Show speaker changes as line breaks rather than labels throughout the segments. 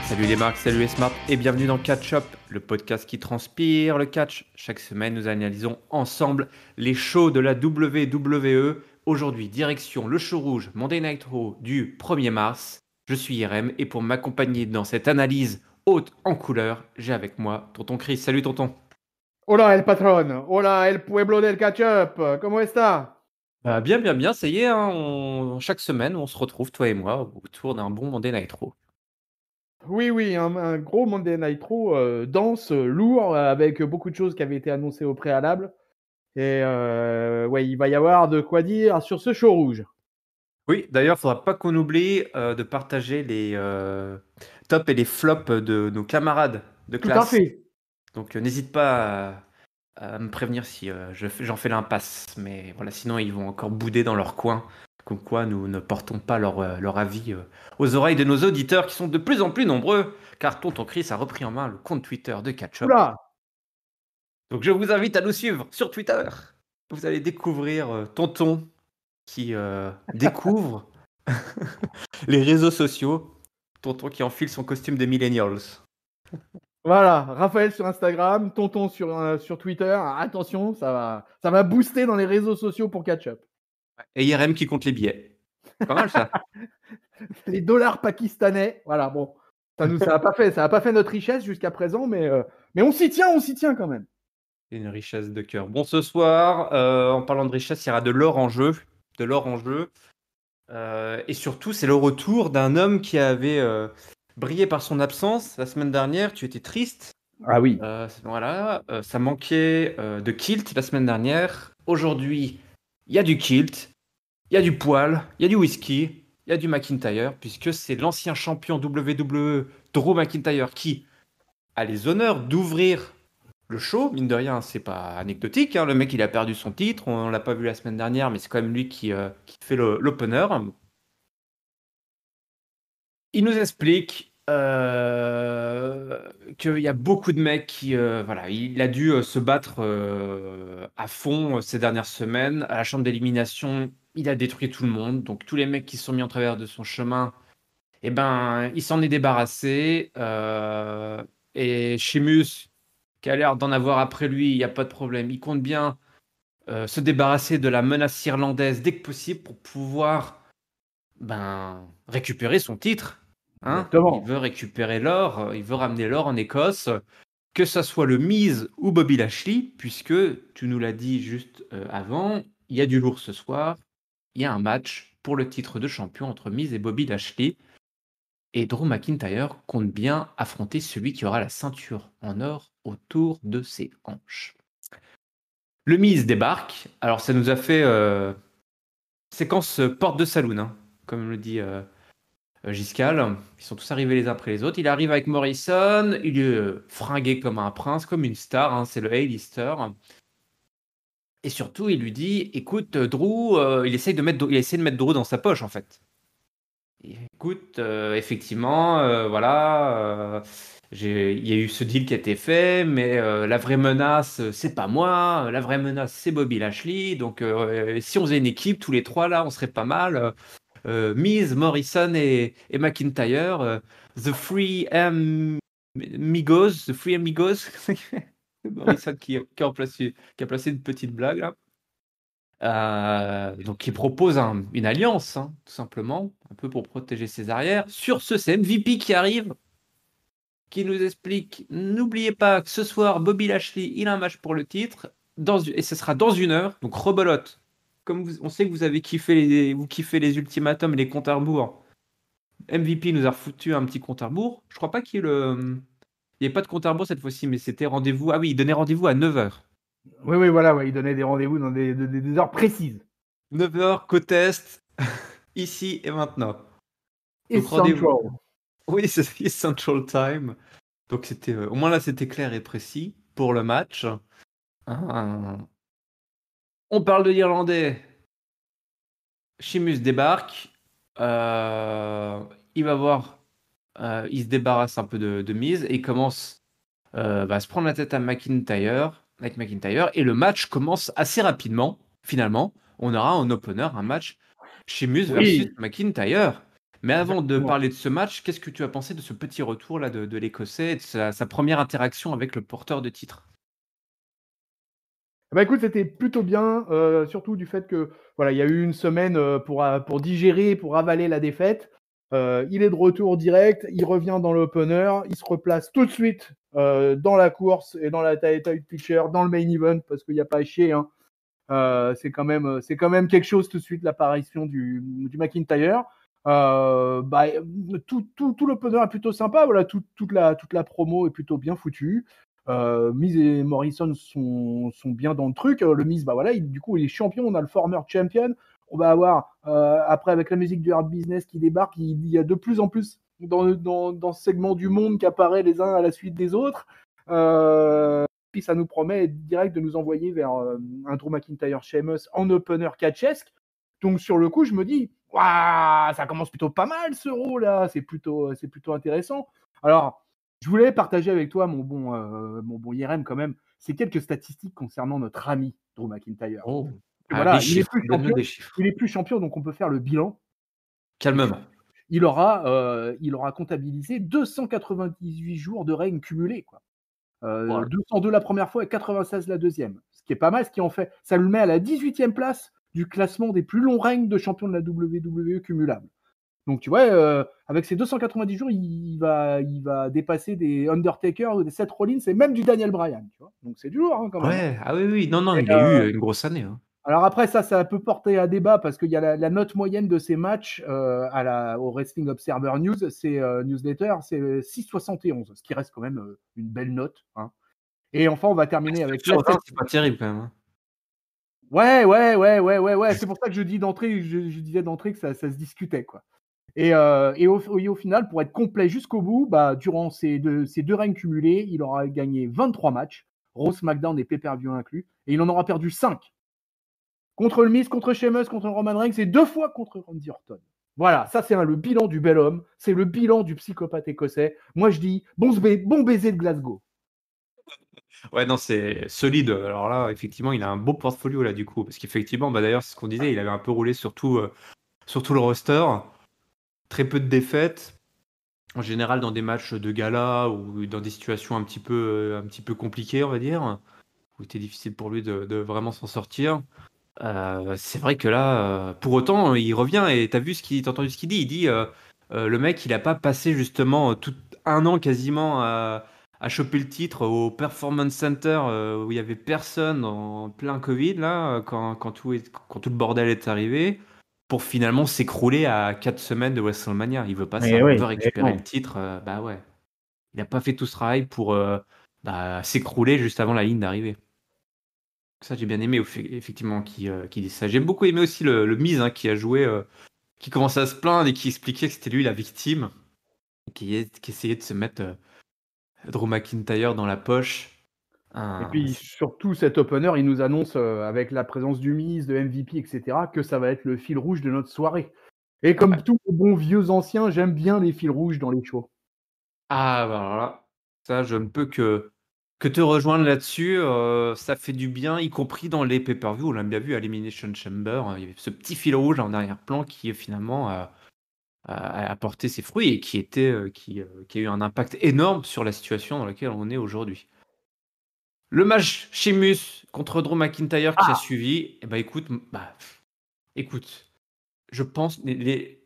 Salut les marques, salut les smarts et bienvenue dans Catch Up, le podcast qui transpire le catch. Chaque semaine, nous analysons ensemble les shows de la WWE. Aujourd'hui, direction le show rouge Monday Night Raw du 1er mars. Je suis Irem et pour m'accompagner dans cette analyse haute en couleur, j'ai avec moi tonton Chris. Salut tonton.
Hola el patrón, hola el pueblo del catch-up, ¿cómo está?
Bien, ça y est, hein, chaque semaine on se retrouve, toi et moi, autour d'un bon Monday Night Raw.
Oui, un gros Monday Night Raw dense, lourd, avec beaucoup de choses qui avaient été annoncées au préalable. Et ouais, il va y avoir de quoi dire sur ce show rouge.
Oui, d'ailleurs, il ne faudra pas qu'on oublie de partager les tops et les flops de nos camarades de
Tout à
classe.
fait.
Donc n'hésite pas à me prévenir si j'en fais l'impasse. Mais voilà, sinon ils vont encore bouder dans leur coin. Comme quoi nous ne portons pas leur avis aux oreilles de nos auditeurs qui sont de plus en plus nombreux. Car tonton Chris a repris en main le compte Twitter de Catch-Up.
Oula,
Donc je vous invite à nous suivre sur Twitter. Vous allez découvrir tonton qui découvre les réseaux sociaux. Tonton qui enfile son costume des millennials.
voilà, Raphaël sur Instagram, Tonton sur Twitter. Attention, ça va booster dans les réseaux sociaux pour catch-up.
Et IRM qui compte les billets. Pas mal ça.
Les dollars pakistanais, voilà, bon, ça a pas fait notre richesse jusqu'à présent, mais on s'y tient quand même.
Une richesse de cœur. Bon, ce soir, en parlant de richesse, il y aura de l'or en jeu. De l'or en jeu. Et surtout, c'est le retour d'un homme qui avait brillé par son absence la semaine dernière. Tu étais triste.
Ah oui.
Voilà, ça manquait de kilt la semaine dernière. Aujourd'hui, il y a du kilt, il y a du poil, il y a du whisky, il y a du McIntyre, puisque c'est l'ancien champion WWE Drew McIntyre qui a les honneurs d'ouvrir le show. Mine de rien, c'est pas anecdotique, hein. Le mec, il a perdu son titre. On l'a pas vu la semaine dernière, mais c'est quand même lui qui fait l'opener. Il nous explique qu'il y a beaucoup de mecs qui... voilà, il a dû se battre à fond ces dernières semaines. À la chambre d'élimination, il a détruit tout le monde. Donc tous les mecs qui se sont mis en travers de son chemin, eh ben, il s'en est débarrassé. Et Sheamus, qui a l'air d'en avoir après lui, il n'y a pas de problème. Il compte bien se débarrasser de la menace irlandaise dès que possible pour pouvoir récupérer son titre. Hein,
Exactement.
il veut récupérer l'or, il veut ramener l'or en Écosse, que ça soit le Miz ou Bobby Lashley, puisque tu nous l'as dit juste avant, il y a du lourd ce soir, il y a un match pour le titre de champion entre Miz et Bobby Lashley, et Drew McIntyre compte bien affronter celui qui aura la ceinture en or autour de ses hanches. Le Miz débarque, alors ça nous a fait séquence porte de saloon, hein, comme le dit Giscal. Ils sont tous arrivés les uns après les autres. Il arrive avec Morrison, il est fringué comme un prince, comme une star, hein, c'est le A-lister. Et surtout, il lui dit, écoute, Drew, il essaie de mettre Drew dans sa poche, en fait. Et écoute, effectivement, voilà, il y a eu ce deal qui a été fait, mais la vraie menace, c'est pas moi. La vraie menace, c'est Bobby Lashley. Donc, si on faisait une équipe, tous les trois, là, on serait pas mal. Miz, Morrison et McIntyre, The Free Amigos, Morrison qui a placé une petite blague là. Donc il propose une alliance, hein, tout simplement, un peu pour protéger ses arrières. Sur ce, c'est MVP qui arrive, qui nous explique, n'oubliez pas que ce soir, Bobby Lashley, il a un match pour le titre, et ce sera dans 1 heure, donc rebelote. Comme on sait que vous kiffez les ultimatums et les comptes à rebours. MVP nous a refoutu un petit compte à rebours. Je crois pas qu'il y ait pas de compte à rebours cette fois-ci, mais c'était rendez-vous. Ah oui, il donnait rendez-vous à 9h.
Oui, voilà, ouais, il donnait des rendez-vous dans des heures précises.
9h, côte Est, ici et maintenant. Donc rendez-vous.
Essential.
Oui, c'est Central Time. Donc c'était au moins là, c'était clair et précis pour le match. Hein. On parle de l'Irlandais. Sheamus débarque. Il va voir. Il se débarrasse un peu de Miz et il commence à se prendre la tête avec McIntyre. Et le match commence assez rapidement. Finalement, on aura en opener un match Sheamus versus
Oui.
McIntyre. Mais avant de
Exactement.
parler de ce match, qu'est-ce que tu as pensé de ce petit retour là de l'Écossais et de sa première interaction avec le porteur de titre?
Bah, écoute, c'était plutôt bien, surtout du fait que, voilà, il y a eu une semaine, pour digérer, pour avaler la défaite. Il est de retour direct, il revient dans l'opener, il se replace tout de suite, dans la course et dans la title picture, dans le main event parce qu'il y a pas à chier, hein. C'est quand même quelque chose tout de suite l'apparition du McIntyre. Bah, tout l'opener est plutôt sympa. Voilà, toute la promo est plutôt bien foutue. Miz et Morrison sont bien dans le truc. Le Miz, bah voilà, du coup, il est champion. On a le former champion. On va avoir, après, avec la musique du Hard Business qui débarque, il y a de plus en plus dans ce segment du monde qui apparaît les uns à la suite des autres. Puis ça nous promet direct de nous envoyer vers un Drew McIntyre Sheamus en opener catchesque. Donc sur le coup, je me dis, waouh, ça commence plutôt pas mal ce rôle là, c'est plutôt intéressant. Alors, je voulais partager avec toi, mon bon IRM quand même, ces quelques statistiques concernant notre ami Drew McIntyre.
Oh!
Et
Ah, des
voilà,
chiffres, donne-nous des chiffres.
il est plus champion, donc on peut faire le bilan.
Calmement.
Il aura comptabilisé 298 jours de règne cumulé, quoi.
Voilà.
202 la première fois et 96 la deuxième. Ce qui est pas mal, ce qui en fait, ça le met à la 18e place du classement des plus longs règnes de champion de la WWE cumulable. Donc tu vois, avec ses 290 jours, il va dépasser des Undertaker ou des Seth Rollins et même du Daniel Bryan, tu vois. Donc c'est du lourd hein, quand même. Hein.
Ouais, ah oui, oui, non, non,
Et,
il a eu une grosse année, hein.
alors après ça peut porter à débat parce qu'il y a la note moyenne de ces matchs au Wrestling Observer News, c'est newsletter, c'est 6,71, ce qui reste quand même une belle note. Hein. Et enfin, on va terminer
9
avec
sur
la
20, c'est pas terrible quand même, hein.
Ouais. C'est pour ça que je dis d'entrée, je disais d'entrée que ça se discutait, quoi. Et au final, pour être complet jusqu'au bout, bah, durant ces deux règnes cumulés, il aura gagné 23 matchs, Raw, SmackDown et Pay-Per-View inclus, et il en aura perdu 5. Contre le Miz, contre Sheamus, contre Roman Reigns, et 2 fois contre Randy Orton. Voilà, ça c'est le bilan du bel homme, c'est le bilan du psychopathe écossais. Moi je dis, bon baiser de Glasgow.
Ouais, non, c'est solide. Alors là, effectivement, il a un beau portfolio là du coup, parce qu'effectivement, bah d'ailleurs, c'est ce qu'on disait, il avait un peu roulé sur tout le roster, très peu de défaites, en général dans des matchs de gala ou dans des situations un petit peu compliquées, on va dire, où il était difficile pour lui de vraiment s'en sortir. C'est vrai que là, pour autant, il revient et t'as entendu ce qu'il dit? Il dit, le mec, il a pas passé justement tout un an quasiment à choper le titre au Performance Center où il y avait personne en plein Covid là, quand tout le bordel est arrivé, pour finalement s'écrouler à 4 semaines de WrestleMania. Il veut pas ça.
Eh
Il
oui,
veut
eh
récupérer
non.
le titre. Bah ouais. Il a pas fait tout ce travail pour s'écrouler juste avant la ligne d'arrivée. Ça, j'ai bien aimé effectivement qui dit ça. J'ai beaucoup aimé aussi le Miz hein, qui a joué, qui commençait à se plaindre et qui expliquait que c'était lui la victime, et qui essayait de se mettre Drew McIntyre dans la poche.
Et
Un-
puis surtout, cet opener, il nous annonce, avec la présence du Miz, de MVP, etc., que ça va être le fil rouge de notre soirée. Et comme
Ouais.
tous les bons vieux anciens, j'aime bien les fils rouges dans les shows.
Ah, bah alors là, ça, je ne peux que te rejoindre là-dessus. Ça fait du bien, y compris dans les pay-per-view. On l'a bien vu à Elimination Chamber. Il y avait ce petit fil rouge en arrière-plan qui finalement a apporté ses fruits et qui a eu un impact énorme sur la situation dans laquelle on est aujourd'hui. Le match Sheamus contre Drew McIntyre qui a
Ah!
suivi, eh ben écoute, je pense les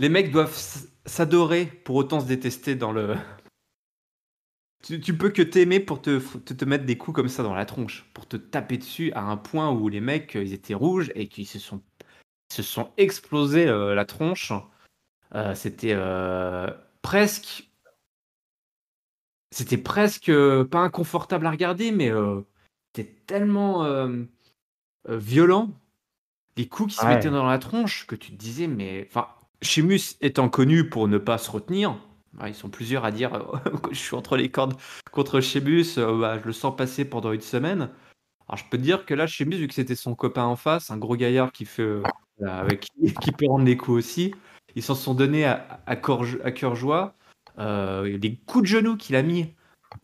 mecs doivent s'adorer pour autant se détester dans le. Tu peux que t'aimer pour te mettre des coups comme ça dans la tronche, pour te taper dessus à un point où les mecs ils étaient rouges et qu'ils se sont explosés la tronche. C'était presque C'était presque pas inconfortable à regarder, mais c'était tellement violent, les coups qui se mettaient
Ouais.
dans la tronche, que tu te disais, mais. Enfin, Sheamus étant connu pour ne pas se retenir, bah, ils sont plusieurs à dire que je suis entre les cordes contre Sheamus, bah, je le sens passer pendant une semaine. Alors je peux te dire que là, Sheamus, vu que c'était son copain en face, un gros gaillard qui fait, avec qui peut rendre les coups aussi, ils s'en sont donnés à cœur joie. Les coups de genoux qu'il a mis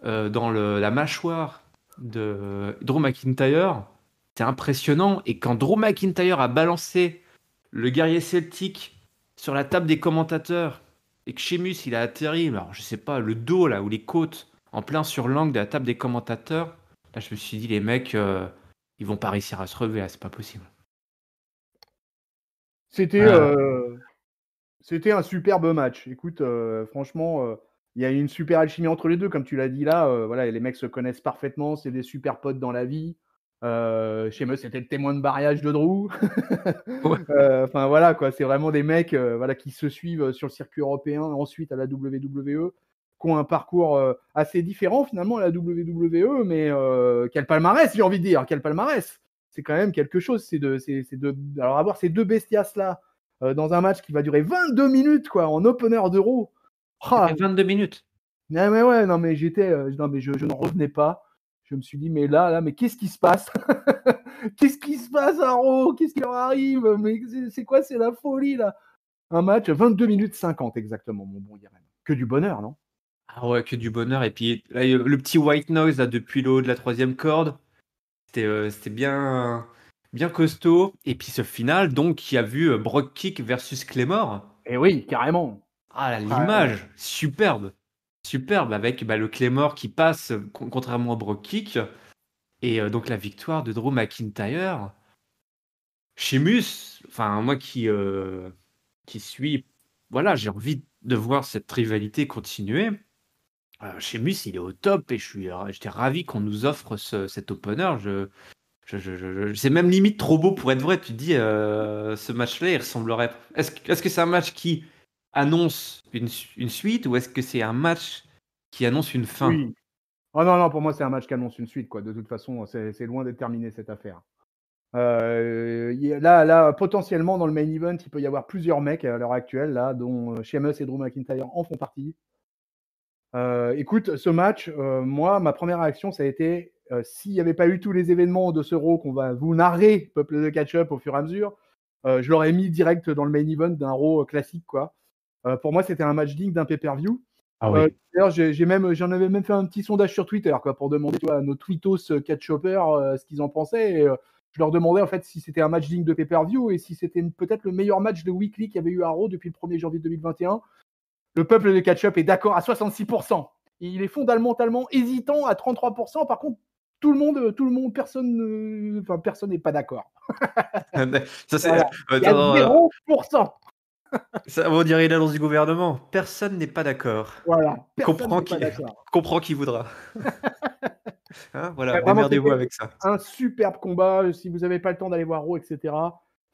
dans la mâchoire de Drew McIntyre, c'était impressionnant. Et quand Drew McIntyre a balancé le guerrier celtique sur la table des commentateurs et que Sheamus il a atterri, alors je sais pas, le dos là ou les côtes en plein sur l'angle de la table des commentateurs, là je me suis dit les mecs ils vont pas réussir à se relever, là, c'est pas possible.
C'était
Ah,
c'était un superbe match. Écoute, franchement, il y a une super alchimie entre les deux, comme tu l'as dit là. Voilà, les mecs se connaissent parfaitement, c'est des super potes dans la vie. Sheamus, c'était le témoin de mariage de Drew.
ouais.
Enfin voilà quoi, c'est vraiment des mecs voilà, qui se suivent sur le circuit européen, ensuite à la WWE, qui ont un parcours assez différent finalement à la WWE, mais quel palmarès, j'ai envie de dire, quel palmarès. C'est quand même quelque chose. Alors avoir ces deux bestias là dans un match qui va durer 22 minutes quoi, en opener d'Euro.
Ça fait
Ah,
22 minutes.
mais ouais, non mais non mais je n'en revenais pas. Je me suis dit mais là, mais qu'est-ce qui se passe? Qu'est-ce qui se passe à Raw? Qu'est-ce qui leur arrive? Mais c'est quoi? C'est la folie là. Un match 22 minutes 50 exactement, mon bon Irène. Que du bonheur, non?
Ah ouais, que du bonheur. Et puis là, le petit white noise là depuis le haut de la troisième corde, c'était bien, bien costaud. Et puis ce final, donc, qui a vu Brock Kick versus Claymore.
Eh oui, carrément.
Ah,
Ah,
l'image, superbe. Superbe, avec le Claymore qui passe, contrairement au Brock Kick. Et donc la victoire de Drew McIntyre. Sheamus, enfin, moi qui suis. Voilà, j'ai envie de voir cette rivalité continuer. Sheamus, il est au top et j'étais ravi qu'on nous offre cet opener. C'est même limite trop beau pour être vrai. Tu te dis, ce match-là, il ressemblerait. Est-ce que c'est un match qui annonce une suite ou est-ce que c'est un match qui annonce une fin?
oui. Oh non, non, pour moi, c'est un match qui annonce une suite, quoi. De toute façon, c'est loin d'être terminé cette affaire. Là, potentiellement, dans le main event, il peut y avoir plusieurs mecs à l'heure actuelle, là, dont Sheamus et Drew McIntyre en font partie. Écoute, ce match, moi, ma première réaction, ça a été s'il n'y avait pas eu tous les événements de ce Raw qu'on va vous narrer, peuple de catch-up, au fur et à mesure, je l'aurais mis direct dans le main event d'un Raw classique, quoi. Pour moi, c'était un match digne d'un pay-per-view.
Ah oui.
D'ailleurs, j'en avais même fait un petit sondage sur Twitter, quoi, pour demander à nos tweetos catch-shoppers ce qu'ils en pensaient. Et, je leur demandais en fait si c'était un match digne de pay-per-view et si c'était peut-être le meilleur match de weekly qu'il y avait eu à Raw depuis le 1er janvier 2021. Le peuple de catch-up est d'accord à 66%. Il est fondamentalement hésitant à 33%. Par contre, tout le monde, personne n'est pas d'accord.
Ça, c'est.
Voilà. Il y a
Attends,
0%.
ça, on dirait l'annonce du gouvernement. Personne n'est pas d'accord.
Voilà. Personne
Comprends
n'est pas
qui,
d'accord.
comprends qui voudra. Hein, voilà,
Vraiment,
démerdez-vous
c'était
avec ça.
un superbe combat. Si vous n'avez pas le temps d'aller voir Raw, etc.,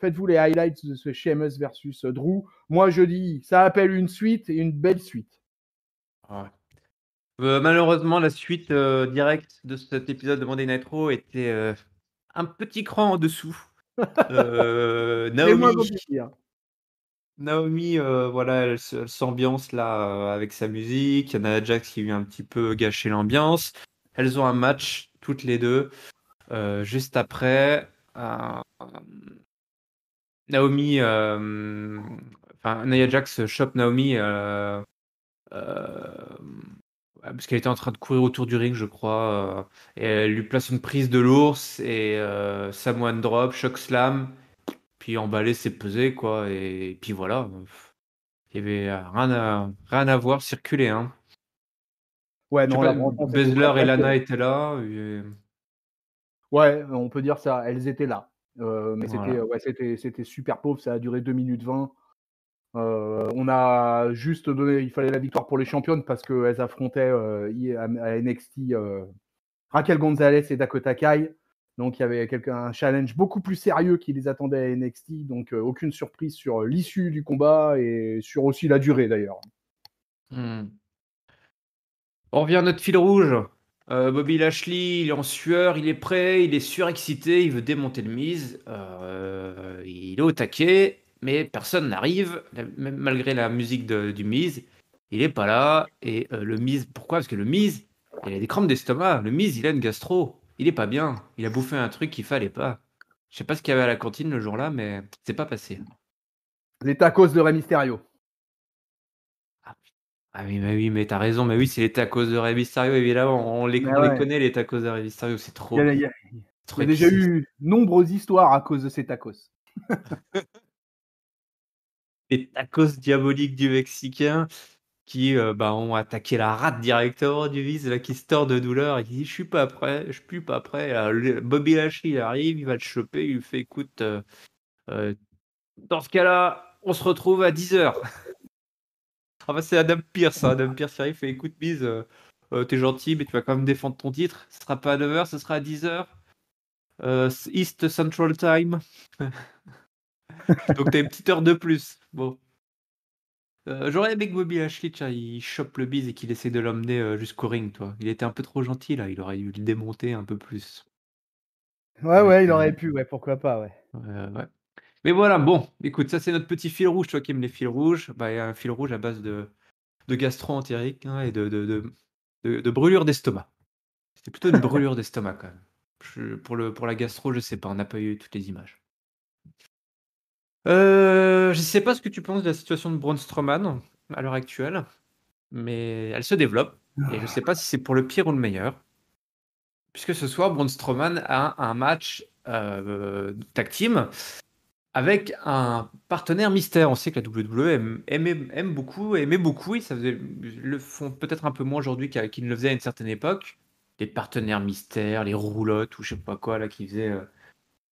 faites-vous les highlights de ce Sheamus versus Drew. Moi, je dis, ça appelle une suite et une belle suite.
Ouais. Malheureusement, la suite directe de cet épisode de Monday Night Raw était un petit cran en dessous.
C'est le moins
Naomi,
qu'on puisse dire.
Naomi voilà, elle s'ambiance là avec sa musique. Il y en a Jax qui lui a un petit peu gâché l'ambiance. Elles ont un match, toutes les deux. Juste après, Naomi, enfin, Nia Jax chope Naomi euh, parce qu'elle était en train de courir autour du ring, je crois. Et elle lui place une prise de l'ours et Samoan drop, choc slam, puis emballé, c'est pesé, quoi. Et puis voilà. Il y avait rien à voir, circuler, hein.
Ouais,
Je sais
non,
pas,
là, franchement, c'était très,
Baszler et
très
Lana
cool.
étaient là.
Ouais, on peut dire ça. Elles étaient là. Mais
Voilà.
c'était super pauvre. Ça a duré 2 minutes 20. On a juste donné, il fallait la victoire pour les championnes parce qu'elles affrontaient à NXT Raquel Gonzalez et Dakota Kai. Donc il y avait un challenge beaucoup plus sérieux qui les attendait à NXT. Donc aucune surprise sur l'issue du combat et sur aussi la durée d'ailleurs.
Hmm. On revient à notre fil rouge. Bobby Lashley, il est en sueur, il est prêt, il est surexcité, il veut démonter le Miz. Il est au taquet, mais personne n'arrive, même malgré la musique du Miz. Il est pas là. Et le Miz, pourquoi? Parce que le Miz, il a des crampes d'estomac. Le Miz, il a une gastro. Il est pas bien. Il a bouffé un truc qu'il fallait pas. Je sais pas ce qu'il y avait à la cantine le jour-là, mais c'est pas passé.
Les tacos de Rey Mysterio.
Ah, oui, mais t'as raison. Mais oui, c'est les tacos de Rey Mysterio, évidemment.
Mais
On les
ouais,
connaît, les tacos de Rey Mysterio. C'est
il y
trop,
a, il y a- il
trop
y a déjà
épicé.
eu nombreuses histoires à cause de ces tacos.
les tacos diaboliques du Mexicain qui ont attaqué la rate directement du Miz, là, qui se tord de douleur et qui dit: «Je suis pas prêt, je suis plus pas prêt». Bobby Lashley, il arrive, il va le choper, il lui fait: «Écoute, heu, dans ce cas-là, on se retrouve à 10 heures». Enfin, c'est Adam Pearce, hein. Adam Pearce qui arrive, il fait: «Écoute Miz, tu gentil, mais tu vas quand même défendre ton titre. Ce sera pas à 9 heures, ce sera à 10 heures, East Central Time». Donc tu une petite heure de plus. Bon. J'aurais aimé que Bobby Lashley, tiens, il chope le Miz et qu'il essaie de l'emmener, jusqu'au ring, toi. Il était un peu trop gentil là, il aurait dû le démonter un peu plus.
Ouais,
Avec,
ouais, il aurait pu, ouais, pourquoi pas, ouais.
ouais. Mais voilà, bon, écoute, ça c'est notre petit fil rouge, toi qui aimes les fils rouges. Bah, il y a un fil rouge à base de gastro-entérite, hein, et de brûlure d'estomac. C'était plutôt une brûlure d'estomac quand même. Pour la gastro, je sais pas, on n'a pas eu toutes les images. Je sais pas ce que tu penses de la situation de Braun Strowman à l'heure actuelle, mais elle se développe et je sais pas si c'est pour le pire ou le meilleur. Puisque ce soir, Braun Strowman a un match tag team avec un partenaire mystère. On sait que la WWE aime beaucoup, aimait beaucoup, et le font peut-être un peu moins aujourd'hui qu'ils ne le faisaient à une certaine époque. Les partenaires mystères, les roulottes ou je sais pas quoi là qui faisaient.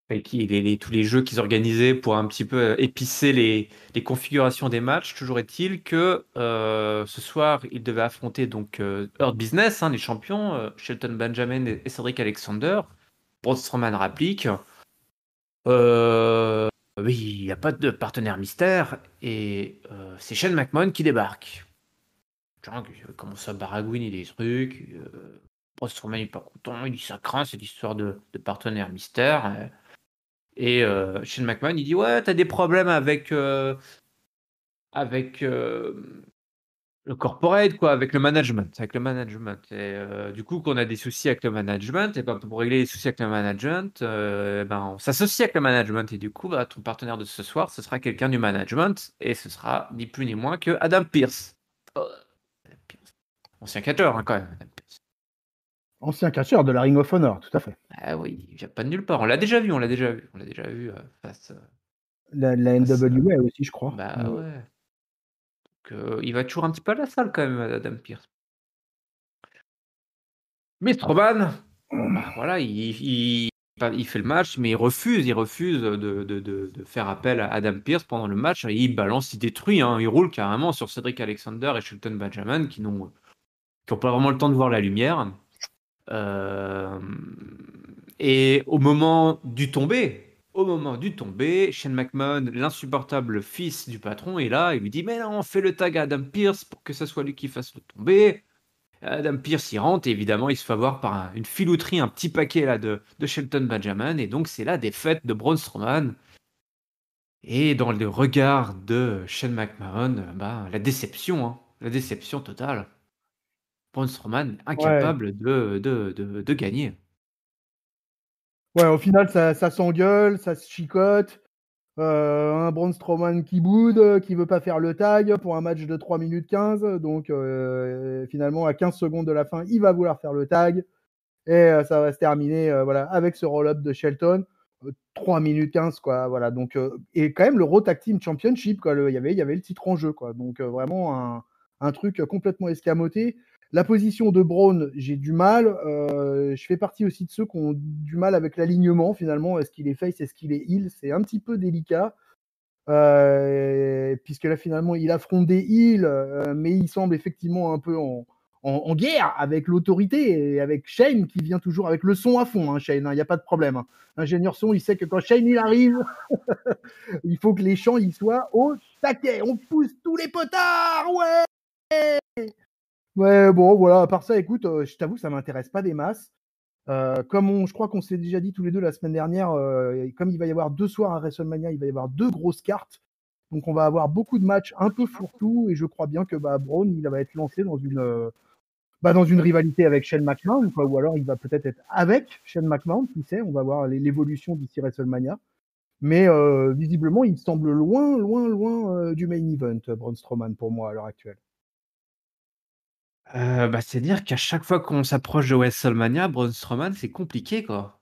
Tous les jeux qu'ils organisaient pour un petit peu épicer les configurations des matchs. Toujours est-il que ce soir, ils devaient affronter donc Hurt Business, hein, les champions, Shelton Benjamin et Cedric Alexander. Braun Strowman rapplique. Oui, il n'y a pas de partenaire mystère et c'est Shane McMahon qui débarque. Tiens, il commence à baragouiner des trucs. Braun Strowman n'est pas content, il dit ça craint cette histoire de partenaire mystère. Et Shane McMahon, il dit: «Ouais, t'as des problèmes avec le corporate quoi, avec le management et du coup, qu'on a des soucis avec le management et ben, pour régler les soucis avec le management, on s'associe avec le management et du coup, bah, ton partenaire de ce soir, ce sera quelqu'un du management et ce sera ni plus ni moins que Adam Pearce». Adam Pearce. Ancien catcheur, hein, quand même, Adam Pearce.
Ancien catcheur de la Ring of Honor, tout à fait.
Ah oui, il vient pas de nulle part. On l'a déjà vu, face,
La
face,
NWA aussi, je crois.
bah, ouais. Il va toujours un petit peu à la salle quand même, Adam Pearce. Mais Strowman, bon bah voilà, il fait le match, mais il refuse de faire appel à Adam Pearce pendant le match. Et il balance, il détruit, hein, il roule carrément sur Cedric Alexander et Shelton Benjamin qui ont pas vraiment le temps de voir la lumière. Euh, et au moment du tombé, Shane McMahon, l'insupportable fils du patron, est là. Il lui dit: «Mais non, fais le tag à Adam Pearce pour que ça soit lui qui fasse le tombé». Adam Pearce y rentre et évidemment, il se fait avoir par une filouterie, un petit paquet là de Shelton Benjamin. Et donc, c'est la défaite de Braun Strowman. Et dans le regard de Shane McMahon, la déception, hein, la déception totale. Braun Strowman
Ouais.
incapable de gagner.
Ouais, au final, ça s'engueule, ça se chicote. Un Braun Strowman qui boude, qui veut pas faire le tag pour un match de 3 minutes 15. Donc, finalement, à 15 secondes de la fin, il va vouloir faire le tag. Et ça va se terminer voilà, avec ce roll-up de Shelton. 3 minutes 15, quoi. Voilà, donc, et quand même le Raw Tag Team Championship, quoi. Il y avait le titre en jeu, quoi. Donc, vraiment un truc complètement escamoté. La position de Braun, j'ai du mal. Je fais partie aussi de ceux qui ont du mal avec l'alignement, finalement. Est-ce qu'il est face, est-ce qu'il est heel? C'est un petit peu délicat. Puisque là, finalement, il affronte des heels, mais il semble effectivement un peu en guerre avec l'autorité et avec Shane qui vient toujours avec le son à fond, hein, Shane, il n'y a pas de problème, hein. Ingénieur son, il sait que quand Shane il arrive, il faut que les chants ils soient au taquet. On pousse tous les potards, ouais. Ouais, bon, voilà. À part ça, écoute, je t'avoue que ça m'intéresse pas des masses. Je crois qu'on s'est déjà dit tous les deux la semaine dernière, comme il va y avoir 2 soirs à WrestleMania, il va y avoir 2 grosses cartes. Donc on va avoir beaucoup de matchs un peu fourre-tout et je crois bien que Braun il va être lancé dans une rivalité avec Shane McMahon, quoi, ou alors il va peut-être être avec Shane McMahon, qui sait, on va voir l'évolution d'ici WrestleMania. Mais visiblement, il semble loin, loin, loin du main event, Braun Strowman, pour moi, à l'heure actuelle.
C'est-à-dire qu'à chaque fois qu'on s'approche de WrestleMania, Braun Strowman, c'est compliqué, quoi.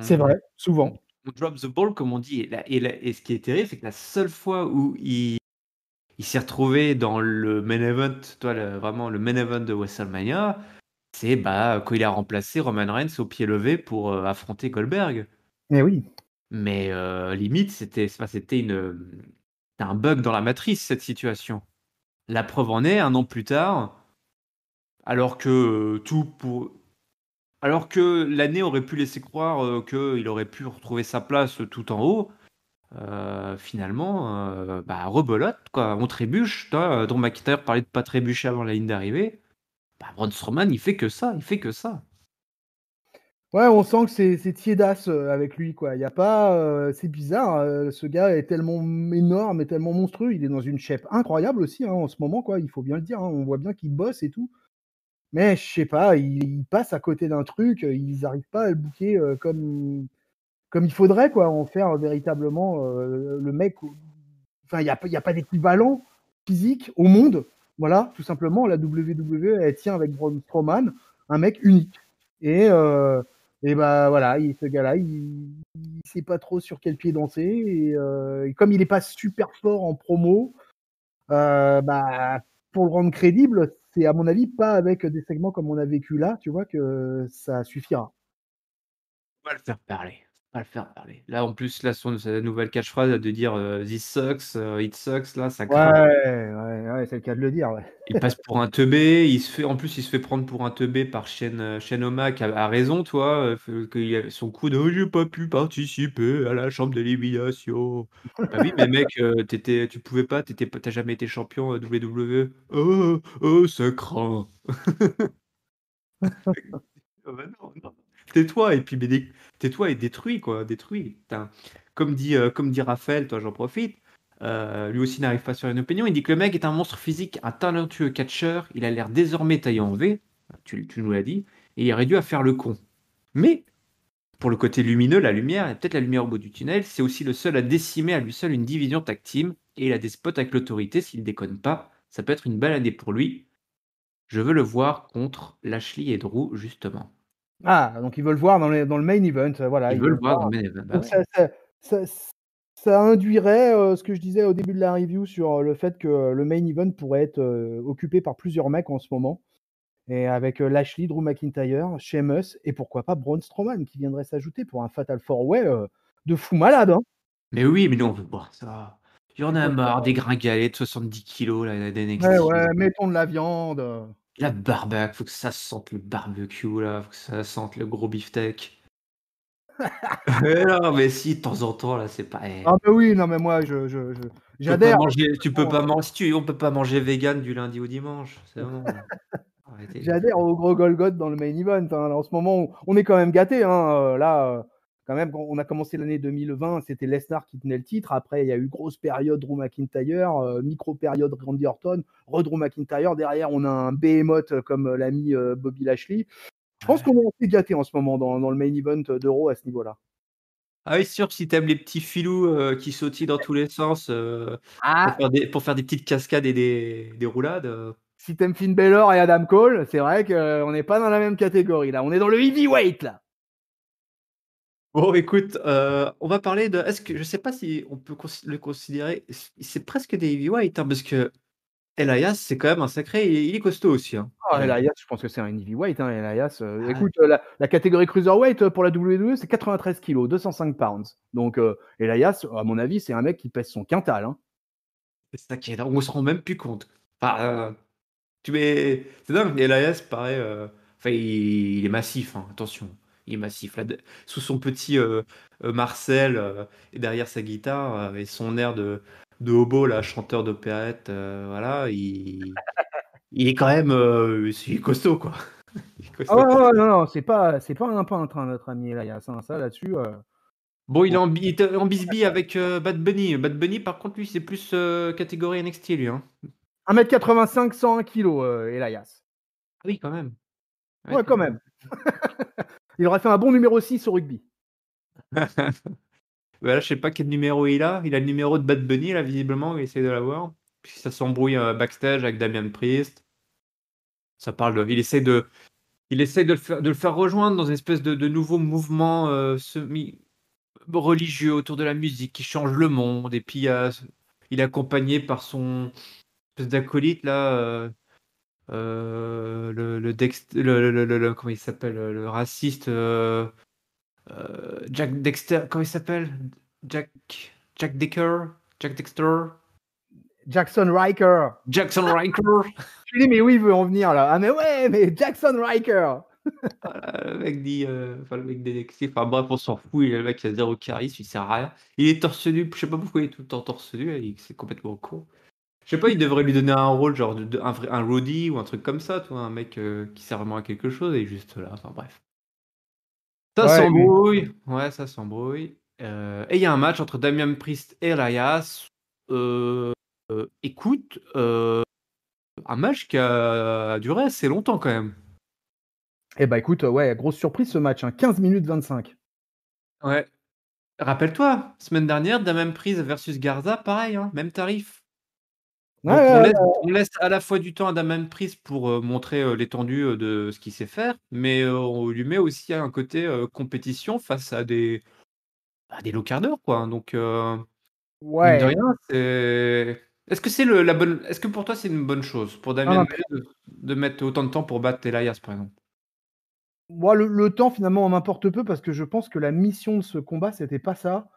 C'est
On
vrai, souvent.
on drop the ball, comme on dit. Et ce qui est terrible, c'est que la seule fois où il il s'est retrouvé dans le main event, toi, vraiment le main event de WrestleMania. C'est quand il a remplacé Roman Reigns au pied levé pour affronter Goldberg.
Mais oui.
Mais limite, c'était un bug dans la matrice, cette situation. La preuve en est, un an plus tard, alors que alors que l'année aurait pu laisser croire qu'il aurait pu retrouver sa place tout en haut, finalement, rebelote, quoi. On trébuche. Drew McIntyre parlait de pas trébucher avant la ligne d'arrivée. Braun Strowman, il fait que ça, il fait que ça.
Ouais, on sent que c'est tiédasse avec lui, quoi. Il y a pas, c'est bizarre. Ce gars est tellement énorme et tellement monstrueux. Il est dans une shape incroyable aussi hein, en ce moment, quoi. Il faut bien le dire. Hein. On voit bien qu'il bosse et tout. Mais je sais pas, il passe à côté d'un truc. Ils n'arrivent pas à le booker comme il faudrait, quoi. En faire véritablement le mec. Enfin, il y a pas d'équivalent physique au monde. Voilà, tout simplement. La WWE, elle tient avec Braun Strowman, un mec unique. Et, euh, et bah voilà, ce gars-là, il sait pas trop sur quel pied danser. Et comme il est pas super fort en promo, pour le rendre crédible, c'est à mon avis pas avec des segments comme on a vécu là, tu vois, que ça suffira.
On va le faire parler. On va le faire parler. Là, en plus, là, sa nouvelle catchphrase de dire This sucks, it sucks, là, ça
Ouais,
craint.
ouais, c'est le cas de le dire. Ouais.
Il passe pour un teubé, en plus, il se fait prendre pour un teubé par Shane O'Mac à raison, toi, qu'il a son coup de j'ai pas pu participer à la chambre d'élimination. Bah oui, mais mec, tu pouvais pas, t'as jamais été champion WWE. Oh, oh, ça craint. Ah bah non, non. Tais-toi et puis tais-toi et détruis quoi, détruis. Putain. Comme dit Raphaël, toi j'en profite. Lui aussi n'arrive pas sur une opinion. Il dit que le mec est un monstre physique, un talentueux catcheur. Il a l'air désormais taillé en V. Tu nous l'as dit. Et il est réduit à faire le con. Mais pour le côté lumineux, la lumière, et peut-être la lumière au bout du tunnel, c'est aussi le seul à décimer à lui seul une division tag team. Et il a des spots avec l'autorité. S'il déconne pas, ça peut être une belle année pour lui. Je veux le voir contre Lashley et Drew justement.
Ah, donc ils veulent voir dans le main event, voilà,
Ils
ils
veulent
veulent
voir dans
voir.
le main event, bah
Donc
ouais.
ça ça induirait, ce que je disais au début de la review sur le fait que le main event pourrait être, occupé par plusieurs mecs en ce moment et avec, Lashley, Drew McIntyre, Sheamus et pourquoi pas Braun Strowman qui viendrait s'ajouter pour un fatal 4 way, de fou malade, hein.
Mais oui, mais nous on veut voir ça. Il y en
Tu
a
peux
marre des gringalets de 70 kilos là,
Ouais,
d'NXT.
ouais, mettons de la viande,
La barbaque, faut que ça sente le barbecue là, faut que ça sente le gros beefsteak. Mais non, mais si, de temps en temps là, c'est pas.
Ah bah oui, non mais moi je
Tu peux pas
j'adhère,
manger, tu peux pas manger, si tu, on peut pas manger vegan du lundi au dimanche. C'est bon. Arrêtez les
j'adhère
conneries.
au gros Golgoth dans le main event. Hein. Là, en ce moment, on est quand même gâtés. Hein. Là, quand même, quand on a commencé l'année 2020, c'était Lesnar qui tenait le titre. Après, il y a eu grosse période Drew McIntyre, micro-période Randy Orton, Drew McIntyre. Derrière, on a un behemoth comme l'ami Bobby Lashley. Je pense
Ouais.
qu'on est assez gâtés en ce moment dans le main event d'Euro à ce niveau-là.
Ah oui, sûr, si t'aimes les petits filous qui sautillent dans tous les sens
Ah,
pour faire des petites cascades et des roulades.
si t'aimes Finn Balor et Adam Cole, c'est vrai qu'on n'est pas dans la même catégorie là. On est dans le heavyweight là.
Bon, écoute, on va parler de. Est-ce que je sais pas si on peut le considérer. C'est presque des heavyweight, hein, parce que Elias, c'est quand même un sacré. Il est costaud aussi, hein.
Ah, Elias, je pense que c'est un heavyweight, hein, Elias.
Ah ouais.
Écoute, la catégorie cruiserweight pour la WWE, c'est 93 kilos, 205 pounds. Donc, Elias, à mon avis, c'est un mec qui pèse son quintal. Hein.
C'est ça qui est dingue. On se rend même plus compte. Enfin, c'est dingue. Elias, pareil. Enfin, il est massif, hein, attention. Il est massif. Là, sous son petit Marcel et derrière sa guitare et son air de hobo, là, chanteur d'opérette, voilà, il est quand même il est costaud, quoi. Il est
Ah
costaud.
ouais, ouais, ouais, non, non, c'est pas un peintre, hein, notre ami Elias. Hein. Ça, là-dessus,
Bon,
on-
il était en bisbille avec Bad Bunny. Bad Bunny, par contre, lui, c'est plus catégorie NXT, lui, hein.
1m85, 101 kilos, Elias.
Ah oui, quand même. Ouais,
Ouais, quand même. Il aurait fait un bon numéro 6 au rugby.
Bah là, je sais pas quel numéro il a. Il a le numéro de Bad Bunny, là, visiblement, il essaie de l'avoir. Puis ça s'embrouille backstage avec Damian Priest. Ça parle il essaie de le faire rejoindre dans une espèce de nouveau mouvement semi religieux autour de la musique qui change le monde. Et puis il est accompagné par son espèce d'acolyte là, comment il s'appelle, le raciste, Jack Dexter, comment il s'appelle? Jack, Jack Decker, Jack Dexter,
Jackson Riker.
Jackson Riker.
Je lui dis, mais oui, il veut en venir là. Ah, mais ouais, mais Jackson Riker.
Voilà, le mec dit, enfin le mec d'NXT, enfin bref, on s'en fout, le mec qui a 0 charisme, il sert à rien. Il est torse nu, je sais pas pourquoi il est tout le temps torse nu, c'est complètement con. Je sais pas, il devrait lui donner un rôle genre un roadie ou un truc comme ça, toi, un mec qui sert vraiment à quelque chose et juste là, enfin bref. Ça
Ouais, mais
s'embrouille, ouais, ça s'embrouille. Et il y a un match entre Damian Priest et Elias. Écoute, un match qui a duré assez longtemps quand même.
eh bah écoute, ouais, grosse surprise ce match, hein, 15 minutes 25.
Ouais. Rappelle-toi, semaine dernière, Damian Priest versus Garza, pareil, hein, même tarif.
Ouais,
Donc
ouais, ouais.
on laisse à la fois du temps à Damian Priest pour montrer l'étendue de ce qu'il sait faire, mais on lui met aussi un côté compétition face à des low carders, quoi. Donc mine de
Ouais.
rien, c'est. Est-ce que Est-ce que pour toi c'est une bonne chose pour
Non, non,
Damian Priest de mettre autant de temps pour battre Elias, par exemple?
moi, le temps, finalement, m'importe peu parce que je pense que la mission de ce combat, c'était pas ça.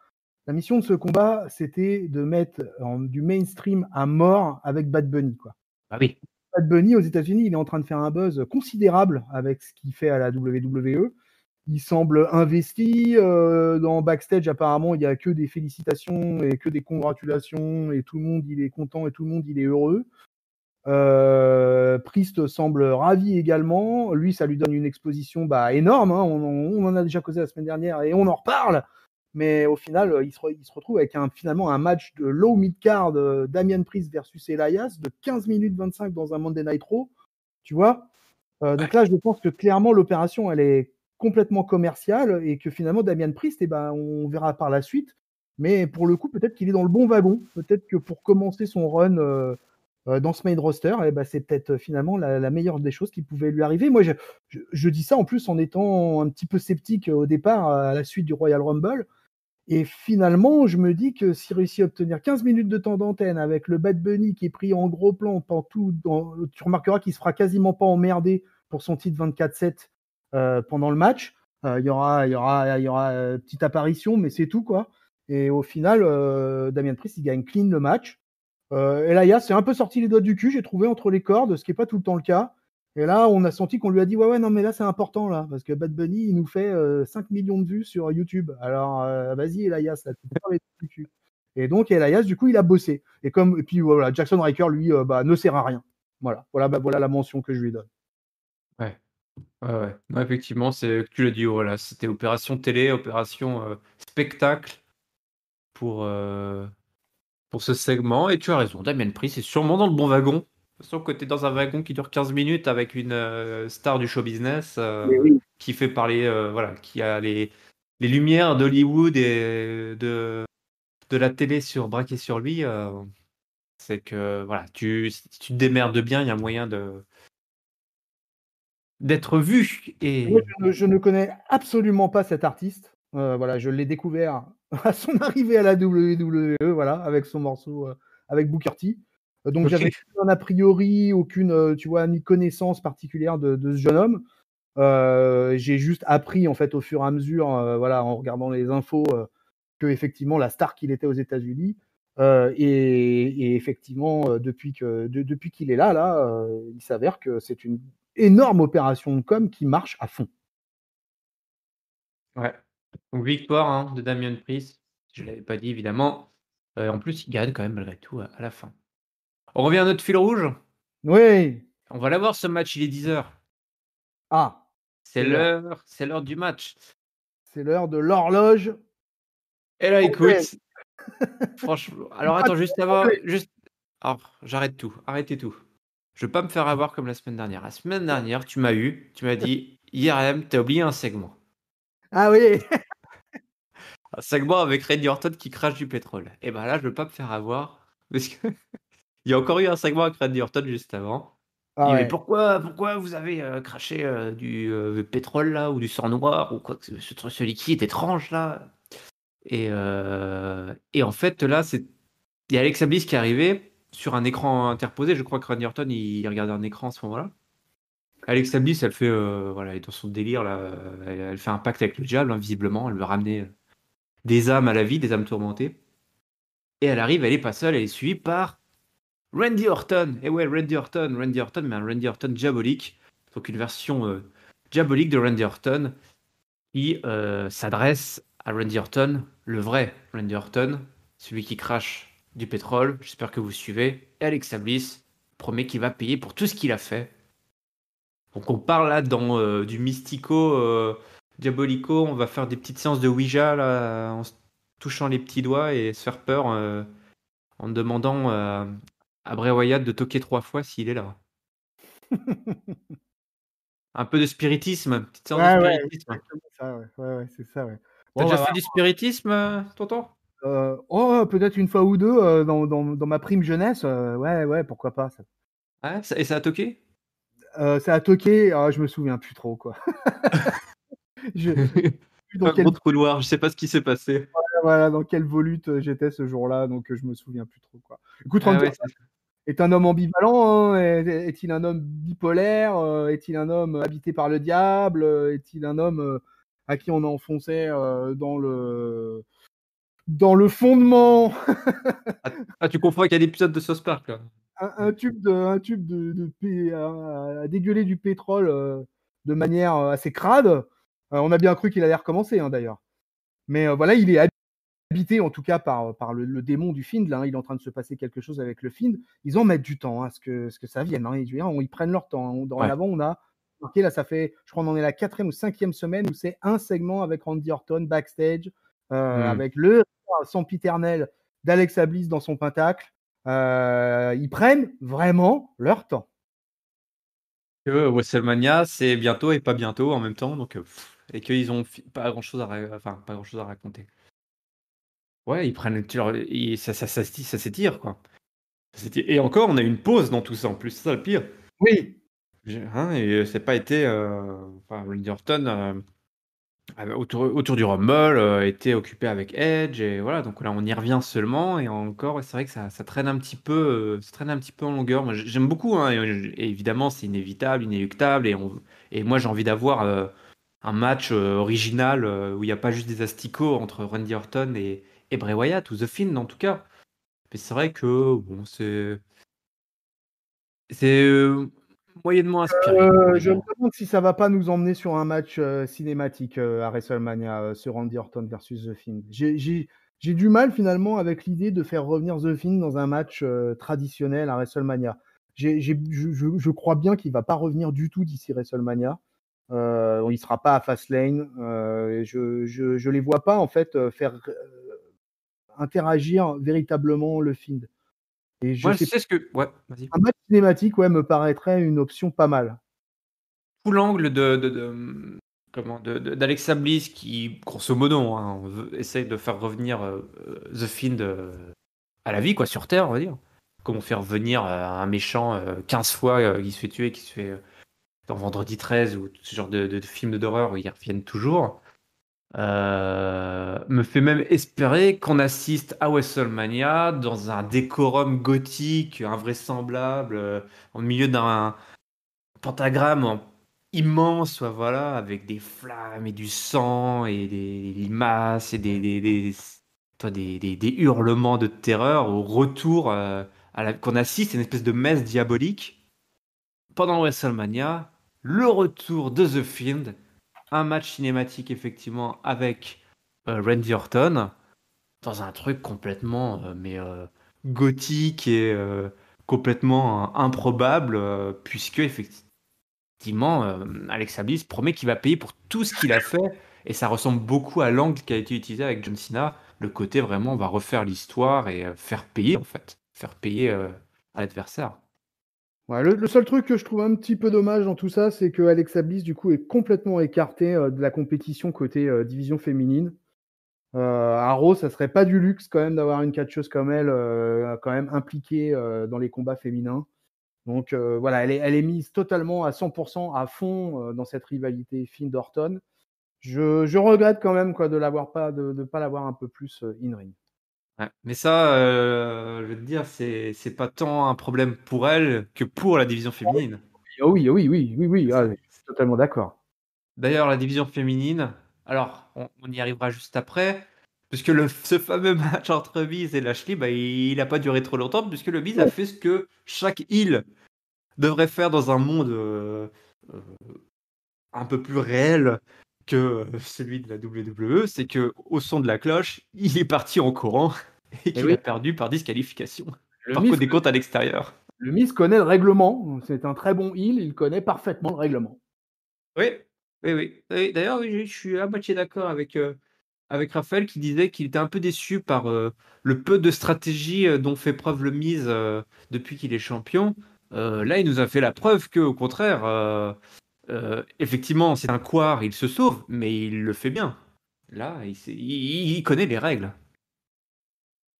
La mission de ce combat, c'était de mettre du mainstream à mort avec Bad Bunny, quoi.
Ah oui.
Bad Bunny, aux États-Unis, il est en train de faire un buzz considérable avec ce qu'il fait à la WWE. Il semble investi. Dans backstage, apparemment, il n'y a que des félicitations et que des congratulations et tout le monde, il est content et tout le monde, il est heureux. Priest semble ravi également. Lui, ça lui donne une exposition énorme, hein. On en a déjà causé la semaine dernière et on en reparle. Mais au final, il se retrouve avec finalement un match de low mid-card, Damian Priest versus Elias de 15 minutes 25 dans un Monday Night Raw. Tu vois. Donc
Ouais.
là, je pense que clairement, l'opération, elle est complètement commerciale et que finalement, Damian Priest, on verra par la suite. Mais pour le coup, peut-être qu'il est dans le bon wagon. Peut-être que pour commencer son run dans ce main roster, c'est peut-être finalement la meilleure des choses qui pouvait lui arriver. Moi, je dis ça en plus en étant un petit peu sceptique au départ à la suite du Royal Rumble. Et finalement, je me dis que s'il réussit à obtenir 15 minutes de temps d'antenne avec le Bad Bunny qui est pris en gros plan partout, tu remarqueras qu'il se fera quasiment pas emmerder pour son titre 24/7 pendant le match. Il y aura petite apparition, mais c'est tout, quoi. Et au final, Damian Priest, il gagne clean le match. Elias s'est un peu sorti les doigts du cul, j'ai trouvé, entre les cordes, ce qui n'est pas tout le temps le cas. Et là, on a senti qu'on lui a dit ouais, non, mais là, c'est important, là, parce que Bad Bunny, il nous fait 5 millions de vues sur YouTube. Alors, vas-y, Elias, là, tu peux pas les doigts du cul. Et donc, Elias, du coup, il a bossé. Et puis voilà, Jackson Riker, lui, ne sert à rien. Voilà la mention que je lui donne.
Ouais. Ouais, ouais. Non, effectivement, tu l'as dit, voilà, c'était opération télé, opération spectacle pour, euh, pour ce segment. Et tu as raison, Damien Priest est sûrement dans le bon wagon. De toute façon, quand tu es dans un wagon qui dure 15 minutes avec une star du show business
Mais oui.
qui fait parler, voilà, qui a les lumières d'Hollywood et de la télé braquées sur lui, c'est que voilà, si tu te démerdes bien, il y a moyen d'être vu.
Moi,
Et
je ne connais absolument pas cet artiste. Voilà, je l'ai découvert à son arrivée à la WWE, voilà, avec son morceau avec Booker T. Donc
ok.
j'avais aucun a priori, aucune, tu vois, ni connaissance particulière de ce jeune homme. J'ai juste appris en fait au fur et à mesure, voilà, en regardant les infos, que effectivement la star qu'il était aux États-Unis. Et effectivement, depuis qu'il est là, il s'avère que c'est une énorme opération de com qui marche à fond.
Ouais. Donc victoire, hein, de Damien Priest. Je ne l'avais pas dit évidemment. En plus, il gagne quand même malgré tout à la fin. On revient à notre fil rouge.
Oui.
On va l'avoir ce match, il est 10 h.
Ah, c'est l'heure.
C'est l'heure du match.
C'est l'heure de l'horloge
Et là,
anglaise.
écoute, franchement.
Du
Alors attends,
pratiquement
juste avant,
anglais.
juste. Alors, j'arrête tout. Arrêtez tout. Je veux pas me faire avoir comme la semaine dernière. La semaine dernière, tu m'as dit, IRM, t'as oublié un segment.
Ah oui.
Un segment avec Randy Orton qui crache du pétrole. Et ben là, je veux pas me faire avoir. Parce que il y a encore eu un segment avec Randy Orton juste avant.
Ah
Il dit: «Mais
ouais.
pourquoi vous avez, craché, du, pétrole là ou du sang noir ou quoi que ce liquide étrange là?» Et en fait là, il y a Alexa Bliss qui est arrivée sur un écran interposé. Je crois que Randy Orton, il regardait un écran à ce moment-là. Alexa Bliss, elle fait, voilà, elle est dans son délire là. Elle fait un pacte avec le diable, hein, visiblement. Elle veut ramener des âmes à la vie, des âmes tourmentées. Et elle arrive, elle est pas seule, elle est suivie par Randy Orton. Et ouais, Randy Orton, mais un Randy Orton diabolique. Donc une version diabolique de Randy Orton qui s'adresse à Randy Orton, le vrai Randy Orton, celui qui crache du pétrole. J'espère que vous suivez. Et Alexa Bliss promet qu'il va payer pour tout ce qu'il a fait. Donc on parle là dans du mystico, diabolico. On va faire des petites séances de Ouija là, en se touchant les petits doigts et se faire peur en demandant à Bray Wyatt de toquer 3 fois s'il est là. Un peu de spiritisme, petite séance de
Ouais, ouais,
spiritisme.
exactement ça, ouais. Ouais, ouais, c'est ça, ouais.
T'as
Bon,
déjà
bah,
fait du spiritisme, tonton?
peut-être une fois ou deux dans ma prime jeunesse. Ouais, ouais, pourquoi pas. Ça,
Ouais, et ça a toqué?
ça a toqué. Je me souviens plus trop, quoi. Je sais plus dans
Un
quelle,
gros trou noir, je sais pas ce qui s'est passé.
voilà, dans quelle volute j'étais ce jour-là, donc je me souviens plus trop, quoi. Écoute,
Ah
Randy
ouais,
Orton est un homme ambivalent, hein. Est-il un homme bipolaire? Est-il un homme habité par le diable? Est-il un homme à qui on a enfoncé dans le fondement
tu confonds avec un épisode de South Park là.
à dégueuler du pétrole de manière assez crade? On a bien cru qu'il allait recommencer, hein, d'ailleurs. Mais voilà, il est habité en tout cas par le démon du Fiend. Là, hein. Il est en train de se passer quelque chose avec le Fiend. Ils en mettent du temps, hein, à ce que ça vienne, hein. Ils prennent leur temps, hein.
Ouais.
Dorénavant, on a marqué, là, ça fait, je crois, on en est la 4e ou 5e semaine où c'est un segment avec Randy Orton backstage,
Hmm.
avec le sempiternel d'Alexa Bliss dans son pentacle. Ils prennent vraiment leur temps.
WrestleMania, c'est bientôt et pas bientôt en même temps, donc et qu'ils ont pas grand-chose pas grand-chose à raconter. Ouais, ils prennent, ça s'étire quoi. Et encore, on a eu une pause dans tout ça en plus, c'est ça le pire.
Oui.
Hein, et c'est pas été, enfin, Randy Orton autour du Rumble était occupé avec Edge et voilà, donc là on y revient seulement et encore, ouais, c'est vrai que ça traîne un petit peu, ça traîne un petit peu en longueur. Moi j'aime beaucoup, hein, et évidemment c'est inévitable, inéluctable et moi j'ai envie d'avoir un match original où il n'y a pas juste des asticots entre Randy Orton et Bray Wyatt ou The Fiend en tout cas. Mais c'est vrai que bon, c'est moyennement inspiré, on va
Je me
dire.
demande si ça va pas nous emmener sur un match cinématique à WrestleMania, ce Randy Orton versus The Fiend. J'ai du mal finalement avec l'idée de faire revenir The Fiend dans un match traditionnel à WrestleMania. Je crois bien qu'il va pas revenir du tout d'ici WrestleMania. Il sera pas à Fastlane. Je les vois pas en fait faire interagir véritablement le Fiend. Et je
Moi,
sais pas,
c'est ce que. Ouais, vas-y.
un match cinématique, ouais, me paraîtrait une option pas mal.
Tout l'angle d'Alexa Bliss qui, grosso modo, hein, essaye de faire revenir The Fiend à la vie, quoi, sur Terre, on va dire. Comment faire venir un méchant 15 fois qui se fait tuer, qui se fait dans Vendredi 13 ou ce genre de films d'horreur où ils reviennent toujours. Me fait même espérer qu'on assiste à WrestleMania dans un décorum gothique invraisemblable, au milieu d'un pentagramme immense, ouais, voilà, avec des flammes et du sang et des limaces et des hurlements de terreur au retour qu'on assiste à une espèce de messe diabolique pendant WrestleMania, le retour de The Fiend, un match cinématique effectivement avec Randy Orton dans un truc complètement gothique et complètement improbable puisque effectivement Alexa Bliss promet qu'il va payer pour tout ce qu'il a fait et ça ressemble beaucoup à l'angle qui a été utilisé avec John Cena, le côté vraiment on va refaire l'histoire et faire payer en fait, faire payer à l'adversaire.
Ouais, le seul truc que je trouve un petit peu dommage dans tout ça, c'est que Alexa Bliss, du coup, est complètement écartée de la compétition côté division féminine. À Raw, ça serait pas du luxe quand même d'avoir une catcheuse comme elle, quand même impliquée dans les combats féminins. Donc voilà, elle est mise totalement à 100% à fond dans cette rivalité Fiend-Orton. Je regrette quand même quoi, de pas l'avoir un peu plus in-ring.
Ouais. Mais ça, je veux te dire, c'est pas tant un problème pour elle que pour la division féminine.
Ah oui, oui, oui, oui, oui, ah,
C'est
je suis totalement d'accord.
D'ailleurs, la division féminine, alors on y arrivera juste après, puisque ce fameux match entre Miz et Lashley, bah, il a pas duré trop longtemps puisque le Miz a fait ce que chaque heel devrait faire dans un monde, heu, un peu plus réel que, celui de la WWE. C'est qu'au son de la cloche, il est parti en courant et
Et
qu'il
oui,
a perdu par disqualification,
le
par co
Miz
des comptes à l'extérieur.
le Miz connaît le règlement, c'est un très bon heel, il connaît parfaitement le règlement.
Oui, oui, oui. Oui, d'ailleurs, oui, je suis à moitié d'accord avec Raphaël qui disait qu'il était un peu déçu par, le peu de stratégie, dont fait preuve le Miz, depuis qu'il est champion. Là, il nous a fait la preuve qu'au contraire, effectivement, c'est un couard, il se sauve, mais il le fait bien. Là, il connaît les règles.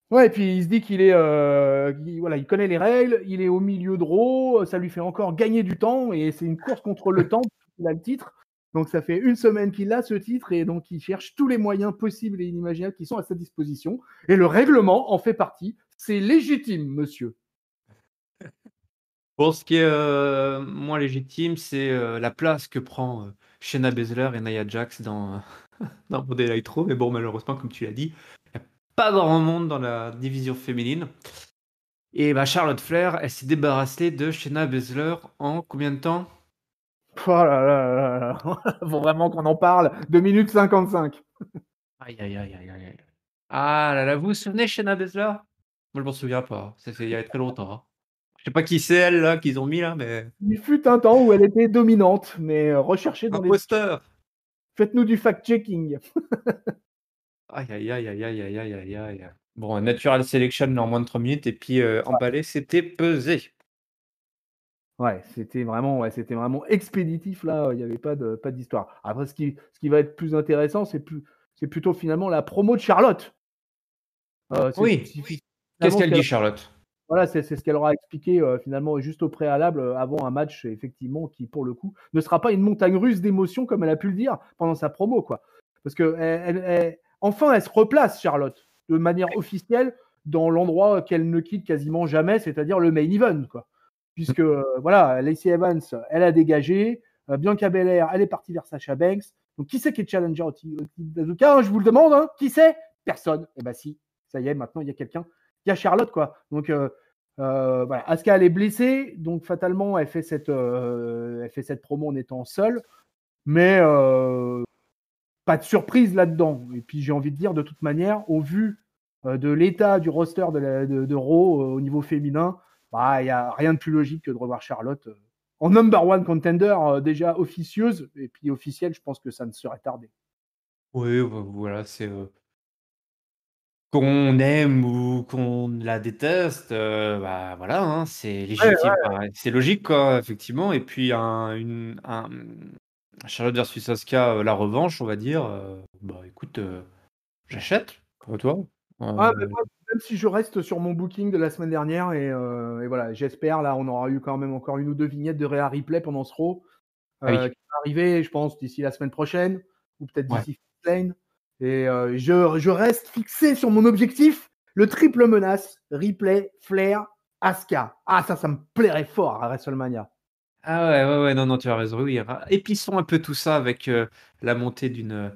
Ouais, et puis il se dit qu'il est, voilà, il connaît les règles, il est au milieu de Raw, ça lui fait encore gagner du temps et c'est une course contre le temps. Il a le titre, donc ça fait une semaine qu'il a ce titre et donc il cherche tous les moyens possibles et inimaginables qui sont à sa disposition. Et le règlement en fait partie. C'est légitime, monsieur.
Pour ce qui est, moins légitime, c'est, la place que prend, Shayna Baszler et Nia Jax dans Monday Night Raw. Mais bon, malheureusement, comme tu l'as dit, il y a pas grand monde dans la division féminine. Et bah, Charlotte Flair, elle s'est débarrassée de Shayna Baszler en combien de temps?
Oh là là là là. Faut vraiment qu'on en parle. 2 minutes 55.
Aïe, aïe, aïe, aïe, aïe, aïe. Ah là là, vous vous souvenez Shayna Baszler? Moi, je m'en souviens pas, c'est il y a très longtemps, hein. Je sais pas qui c'est elle là, qu'ils ont mis là, mais
Il fut un temps où elle était dominante, mais recherchez dans les.
imposteur!
Faites-nous du fact-checking.
Aïe, aïe, aïe, aïe, aïe, aïe, aïe, aïe, aïe. Bon, Natural Selection en moins de 3 minutes et puis, emballé, c'était pesé.
Ouais, c'était vraiment expéditif là, il y avait pas d'histoire. Après ce qui va être plus intéressant, c'est plutôt finalement la promo de Charlotte.
Oui, qu'est-ce
Finalement ce
qu'elle
qu'elle
dit Charlotte?
voilà, c'est ce qu'elle aura expliqué, finalement juste au préalable, avant un match effectivement qui pour le coup ne sera pas une montagne russe d'émotions comme elle a pu le dire pendant sa promo quoi. Parce qu'elle enfin elle se replace Charlotte, de manière officielle dans l'endroit qu'elle ne quitte quasiment jamais, c'est-à-dire le main event quoi. Puisque, voilà, Lacey Evans, elle a dégagé, Bianca Belair, elle est partie vers Sasha Banks. Donc qui c'est qui est challenger au titre Bazooka, hein, je vous le demande, hein, qui c'est? Personne. Eh ben si, ça y est, maintenant il y a quelqu'un. Il y a Charlotte quoi. Donc voilà, Asuka elle est blessée, donc fatalement elle fait cette promo en étant seule, mais pas de surprise là-dedans. Et puis j'ai envie de dire de toute manière, au vu de l'état du roster de Raw au niveau féminin, bah il y a rien de plus logique que de revoir Charlotte en number one contender déjà officieuse et puis officielle. Je pense que ça ne serait tardé.
Oui, voilà, c'est, qu'on aime ou qu'on la déteste, bah, voilà, hein, c'est
Ouais,
légitime, enfin, c'est logique quoi, effectivement et puis Charlotte versus Asuka, la revanche, on va dire, bah, écoute, j'achète, comme toi.
ouais, mais
Heu,
moi, même si je reste sur mon booking de la semaine dernière et voilà, j'espère là, on aura eu quand même encore une ou deux vignettes de Rhea Ripley pendant ce Raw.
ah oui,
Qui va arriver, je pense, d'ici la semaine prochaine, ou peut-être
ouais.
d'ici Fastlane. Et je reste fixé sur mon objectif, le triple menace, replay, Flair, Asuka. Ah, ça me plairait fort à WrestleMania.
Ah ouais, ouais, ouais, non, non, tu as raison, oui, épiçons un peu tout ça avec, la montée d'une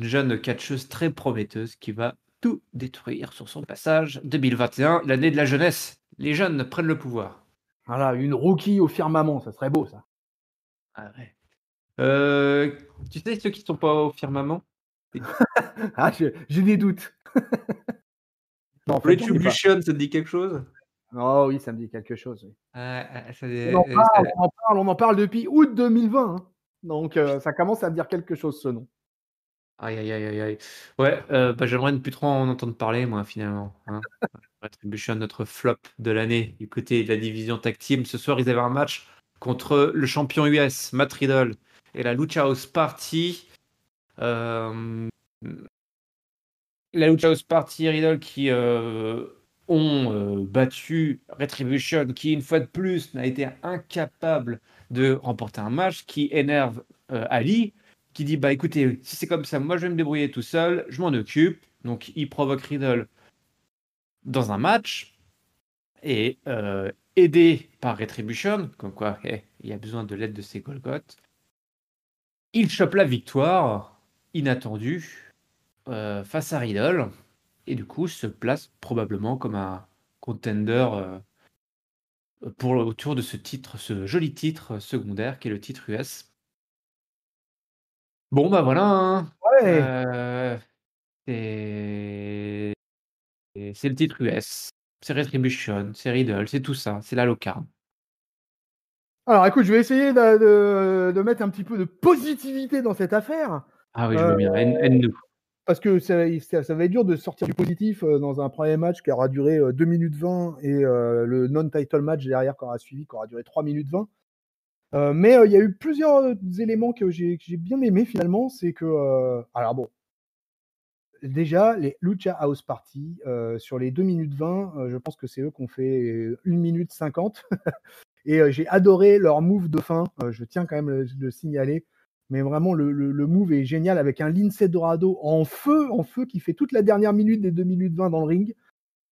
jeune catcheuse très prometteuse qui va tout détruire sur son passage. 2021, l'année de la jeunesse. Les jeunes prennent le pouvoir.
Voilà, une rookie au firmament, ça serait beau, ça.
Ah ouais. Heu, Tu sais ceux qui sont pas au firmament? C'est qui?
Ah, j'ai des doutes. Non, en fait, j'en ai pas.
Retribution, ça te dit quelque chose?
Oh oui, ça me dit quelque chose, oui.
Ça
On en
ça
parle, on en parle, on en parle depuis août 2020, hein. Donc ça commence à me dire quelque chose, ce nom.
aïe, aïe, aïe, aïe, aïe. Ouais, bah, j'aimerais ne plus trop en entendre parler moi finalement, hein. Retribution, notre flop de l'année du côté de la division tag team. Ce soir, ils avaient un match contre le champion US, Matt Riddle, et la Lucha House Party. Euh, la Lucha House Party et Riddle qui ont battu Retribution, qui une fois de plus n'a été incapable de remporter un match, qui énerve Ali, qui dit bah écoutez, si c'est comme ça, moi je vais me débrouiller tout seul, je m'en occupe. Donc il provoque Riddle dans un match et aidé par Retribution, comme quoi il y a besoin de l'aide de ses Golgoth, il chope la victoire inattendue face à Riddle et du coup se place probablement comme un contender autour de ce titre, ce joli titre secondaire qui est le titre US. Bon bah voilà, hein.
Ouais.
C'est c'est le titre US, c'est Retribution, c'est Riddle, c'est tout ça, c'est la locarne.
Alors écoute, je vais essayer de mettre un petit peu de positivité dans cette affaire.
Ah oui, je
Heu,
veux bien, aide-nous.
Parce que ça va être dur de sortir du positif, dans un premier match qui aura duré, 2 minutes 20 et le non-title match derrière qui aura suivi, qui aura duré 3 minutes 20. Mais il y a eu plusieurs, éléments que j'ai bien aimés finalement. C'est que, alors bon, déjà les Lucha House Party, sur les 2 minutes 20, je pense que c'est eux qui ont fait 1 minute 50 et j'ai adoré leur move de fin, je tiens quand même à le signaler. Mais vraiment le move est génial avec un Lince Dorado en feu qui fait toute la dernière minute des 2 minutes 20 dans le ring.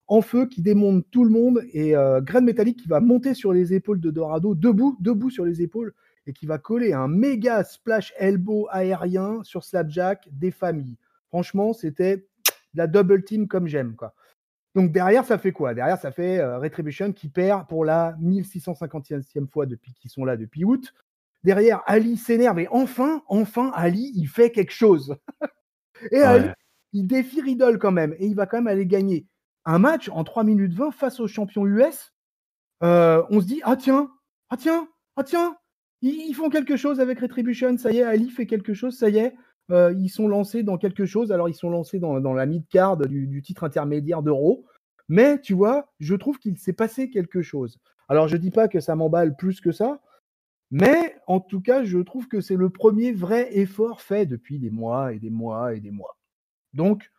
En feu, qui démonte tout le monde et Grain Métallique qui va monter sur les épaules de Dorado, debout sur les épaules et qui va coller un méga splash elbow aérien sur Slapjack des familles. Franchement, c'était de la double team comme j'aime, quoi. Donc derrière, ça fait quoi? Derrière, ça fait Retribution qui perd pour la 1650e fois depuis qu'ils sont là depuis août. Derrière, Ali s'énerve et enfin, Ali, il fait quelque chose. Et Ali,
Ouais.
il défie Riddle quand même et il va quand même aller gagner un match en 3 minutes 20 face au champion US. On se dit ah tiens, ah tiens, ah tiens, ils font quelque chose avec Retribution, ça y est, Ali fait quelque chose, ça y est, ils sont lancés dans quelque chose. Alors ils sont lancés dans la mid-card du titre intermédiaire d'Euro, mais tu vois, je trouve qu'il s'est passé quelque chose. Alors je dis pas que ça m'emballe plus que ça, mais en tout cas, je trouve que c'est le premier vrai effort fait depuis des mois et des mois et des mois. Donc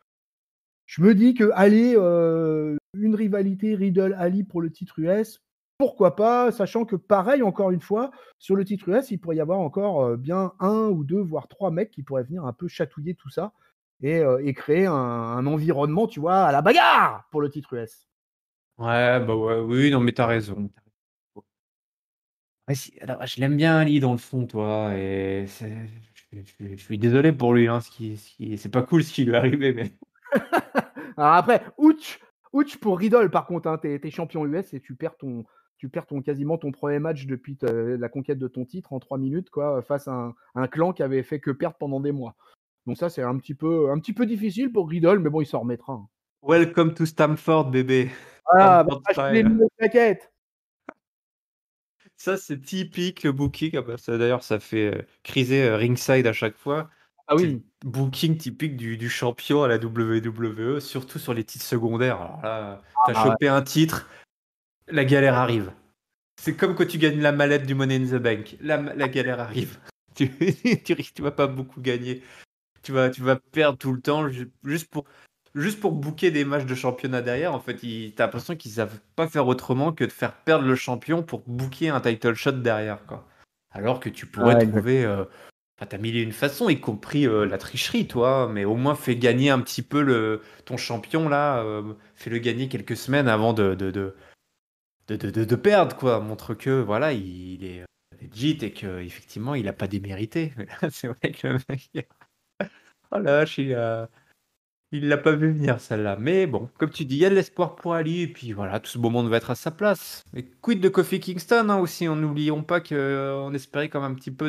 je me dis que aller, une rivalité Riddle-Ali pour le titre US, pourquoi pas? Sachant que pareil, encore une fois, sur le titre US, il pourrait y avoir encore, bien un ou 2 voire 3 mecs qui pourraient venir un peu chatouiller tout ça et créer un environnement, tu vois, à la bagarre pour le titre US.
Ouais, bah, ouais, oui, non, mais t'as raison. Ouais, si alors je l'aime bien Ali dans le fond, toi et je suis désolé pour lui, hein, c'est pas cool ce qui lui est arrivé, mais
Alors après, ouch pour Riddle par contre, hein, tu es champion US et tu perds quasiment ton premier match depuis la conquête de ton titre en 3 minutes quoi, face à un clan qui avait fait que perdre pendant des mois. Donc ça, c'est un petit peu difficile pour Riddle, mais bon, il s'en remettra, hein.
welcome to Stamford bébé,
Voilà, va
Stamford
acheter les
style.
nouvelles plaquettes.
Ça, c'est typique le booking. Ah bah, ça d'ailleurs, ça fait, criser, ringside à chaque fois.
Ah
C'est le
oui.
booking typique du champion à la WWE, surtout sur les titres secondaires. Alors là,
Ah
tu
bah ouais.
chopé un titre, la galère arrive. C'est comme quand tu gagnes la mallette du Money in the Bank, la galère arrive. Tu tu vas pas beaucoup gagner. Tu vas perdre tout le temps juste pour booker des matchs de championnat derrière. En fait, tu l'impression qu'ils savent pas faire autrement que de faire perdre le champion pour booker un title shot derrière, quoi. Alors que tu pourrais
Ouais, exact.
trouver, enfin, tu mille et une façons, y compris la tricherie, toi, mais au moins fais gagner un petit peu ton champion là, fais-le gagner quelques semaines avant de perdre, quoi. Montre que voilà, il est legit et que effectivement il a pas démérité. Mais là, c'est vrai que le mec, oh la vache, il l'a pas vu venir celle-là. Mais bon, comme tu dis, il y a de l'espoir pour Ali, et puis voilà, tout ce beau monde va être à sa place. Et quid de Kofi Kingston, hein, aussi, on n'oublions pas qu'on espérait quand même un petit peu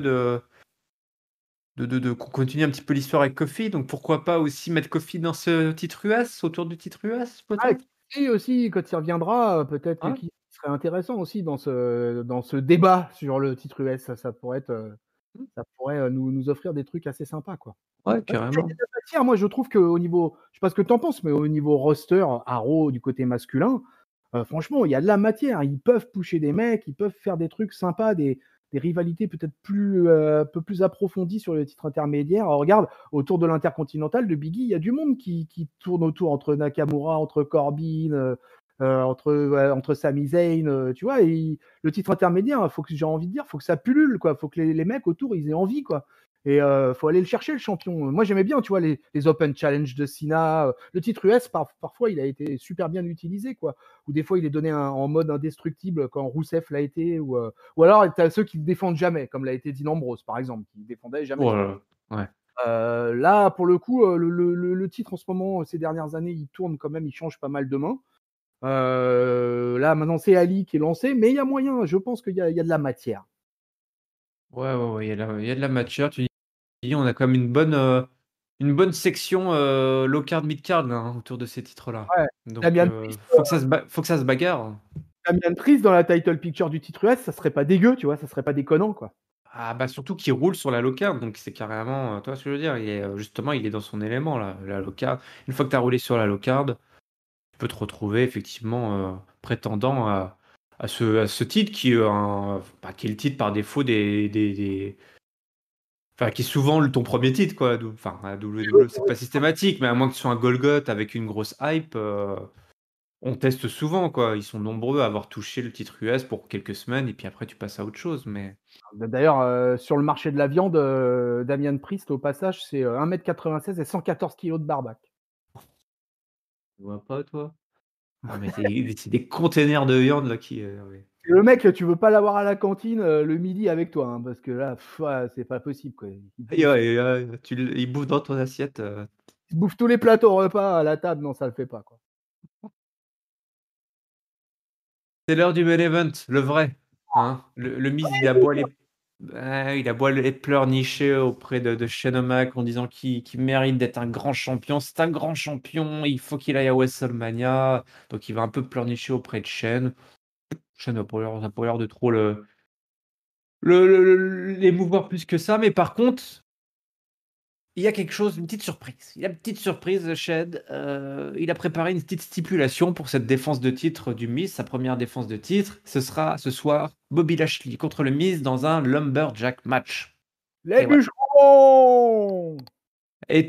qu'on continue un petit peu l'histoire avec Kofi, donc pourquoi pas aussi mettre Kofi dans ce titre US, autour du titre US,
Ah,
peut-être?
et aussi, quand il reviendra, peut-être que
Ouais,
qui serait intéressant aussi dans ce débat sur le titre US, ça pourrait être, ça pourrait, nous offrir des trucs assez sympas, quoi.
ouais,
Ouais, il y a
carrément.
de la matière. Moi, je trouve qu'au niveau, je sais pas ce que tu en penses, mais au niveau roster à Raw du côté masculin, franchement, il y a de la matière. Ils peuvent pusher des mecs, ils peuvent faire des trucs sympas, des rivalités peut-être plus, un peu plus approfondies sur les titres intermédiaires. Alors regarde, autour de l'Intercontinental de Big E, il y a du monde qui tourne autour entre Nakamura, entre Corbin, entre Sami Zayn, tu vois? Et le titre intermédiaire, faut que j'ai envie de dire, faut que ça pullule, quoi. Faut que les mecs autour, ils aient envie, quoi. Et faut aller le chercher, le champion. Moi, j'aimais bien, tu vois, les Open Challenge de Cena. Le titre US, parfois, il a été super bien utilisé, quoi. Ou des fois, il est donné en mode indestructible quand Rousseff l'a été. Ou alors, tu as ceux qui ne défendent jamais, comme l'a été Dean Ambrose, par exemple, qui ne défendait jamais
Oh
son
là
titre.
là, ouais.
Là, pour le coup, le titre en ce moment, ces dernières années, il tourne quand même, il change pas mal de mains. Là, maintenant, c'est Ali qui est lancé, mais il y a moyen, je pense qu'il y a de la matière.
Ouais, ouais, ouais, il y a de la matière. Tu dis, on a quand même une bonne section low card, mid card là, hein, autour de ces titres-là.
Ouais.
Donc,
Damian Priest,
faut que ça se bagarre.
Damian Priest dans la title picture du titre US, ça serait pas dégueu, tu vois, ça serait pas déconnant, quoi.
Ah bah surtout qu'il roule sur la low card, donc c'est carrément, tu vois ce que je veux dire? Justement, il est dans son élément là, la low card. Une fois que tu as roulé sur la low card, tu peux te retrouver effectivement prétendant à ce titre qui est, qui est le titre par défaut enfin, qui est souvent ton premier titre, quoi. Enfin, à WWE, c'est pas systématique, mais à moins que ce soit un Golgoth avec une grosse hype, on teste souvent, quoi. Ils sont nombreux à avoir touché le titre US pour quelques semaines, et puis après, tu passes à autre chose. Mais
D'ailleurs, sur le marché de la viande, Damian Priest, au passage, c'est 1,96 m et 114 kg de barbac.
tu vois pas, toi? Ah, mais c'est des containers de viande, là, qui. Ouais.
Et le mec, tu veux pas l'avoir à la cantine le midi avec toi, hein, parce que là, ouais, c'est pas possible, quoi.
Il bouffe dans ton assiette.
Il bouffe tous les plateaux au repas à la table, non, ça le fait pas, quoi.
C'est l'heure du main event, le vrai. Hein. Le Miz, il a beau les pleurnicher auprès de Shane O'Mac en disant qu'il mérite d'être un grand champion. C'est un grand champion, il faut qu'il aille à WrestleMania. Donc il va un peu pleurnicher auprès de Shane. Shane n'a pas l'air de trop l'émouvoir plus que ça. Mais par contre, il y a quelque chose, une petite surprise. Il a une petite surprise, Shed. Il a préparé une petite stipulation pour cette défense de titre du Miz, sa première défense de titre. Ce sera ce soir Bobby Lashley contre le Miz dans un Lumberjack match.
Les
Et ouais.
bûcherons!
Et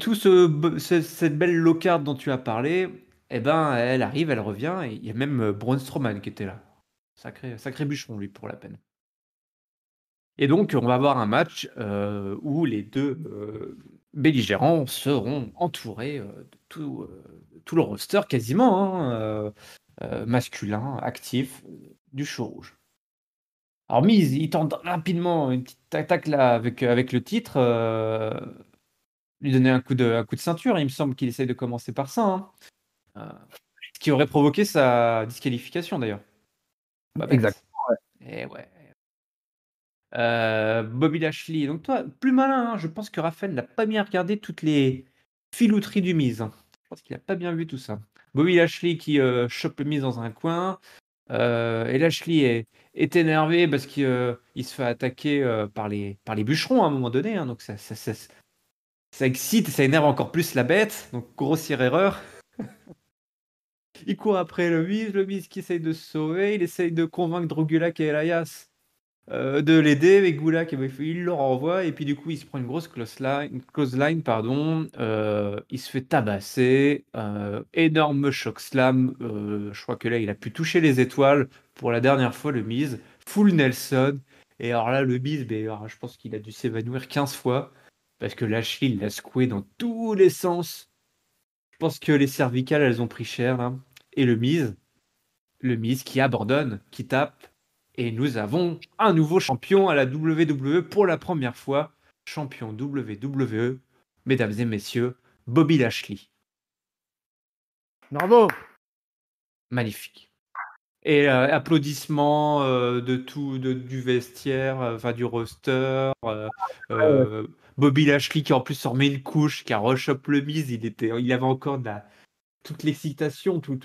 cette belle low-card dont tu as parlé, eh ben, elle arrive, elle revient, et il y a même Braun Strowman qui était là. Sacré bûcheron, lui, pour la peine. Et donc, on va avoir un match où les deux belligérants seront entourés de tout le roster quasiment, hein, masculin, actif, du show rouge. Alors, Miz, il tente rapidement une petite attaque là avec le titre, lui donner un coup de ceinture. Il me semble qu'il essaye de commencer par ça, hein. Euh, Ce qui aurait provoqué sa disqualification d'ailleurs. Pas
Exact.
bête. Et ouais. Bobby Lashley. Donc toi, plus malin, hein, je pense que Raphaël n'a pas bien regardé toutes les filouteries du Miz, hein. Je pense qu'il n'a pas bien vu tout ça. Bobby Lashley qui chope le Miz dans un coin. Et Lashley est énervé parce qu'il il se fait attaquer par les bûcherons à un moment donné, hein. Donc ça excite et ça énerve encore plus la bête. Donc grossière erreur. Il court après le Miz qui essaye de se sauver. Il essaye de convaincre Drogulak et Elias de l'aider, mais Gulak, il le renvoie, et puis du coup, il se prend une grosse close line, pardon. Il se fait tabasser. Énorme choc slam. Je crois que là, il a pu toucher les étoiles pour la dernière fois, le Miz. Full Nelson. Et alors là, le Miz, alors, je pense qu'il a dû s'évanouir 15 fois, parce que Lashley, il l'a secoué dans tous les sens. Je pense que les cervicales, elles ont pris cher, là. Et le Miz qui abandonne, qui tape. Et nous avons un nouveau champion à la WWE pour la première fois. Champion WWE, mesdames et messieurs, Bobby Lashley.
Bravo!
Magnifique. Et applaudissements de tout, du vestiaire, enfin du roster.
Ouais.
Bobby Lashley qui en plus s'en met une couche, qui a rechoppe le Miz. Il avait encore toute l'excitation, tout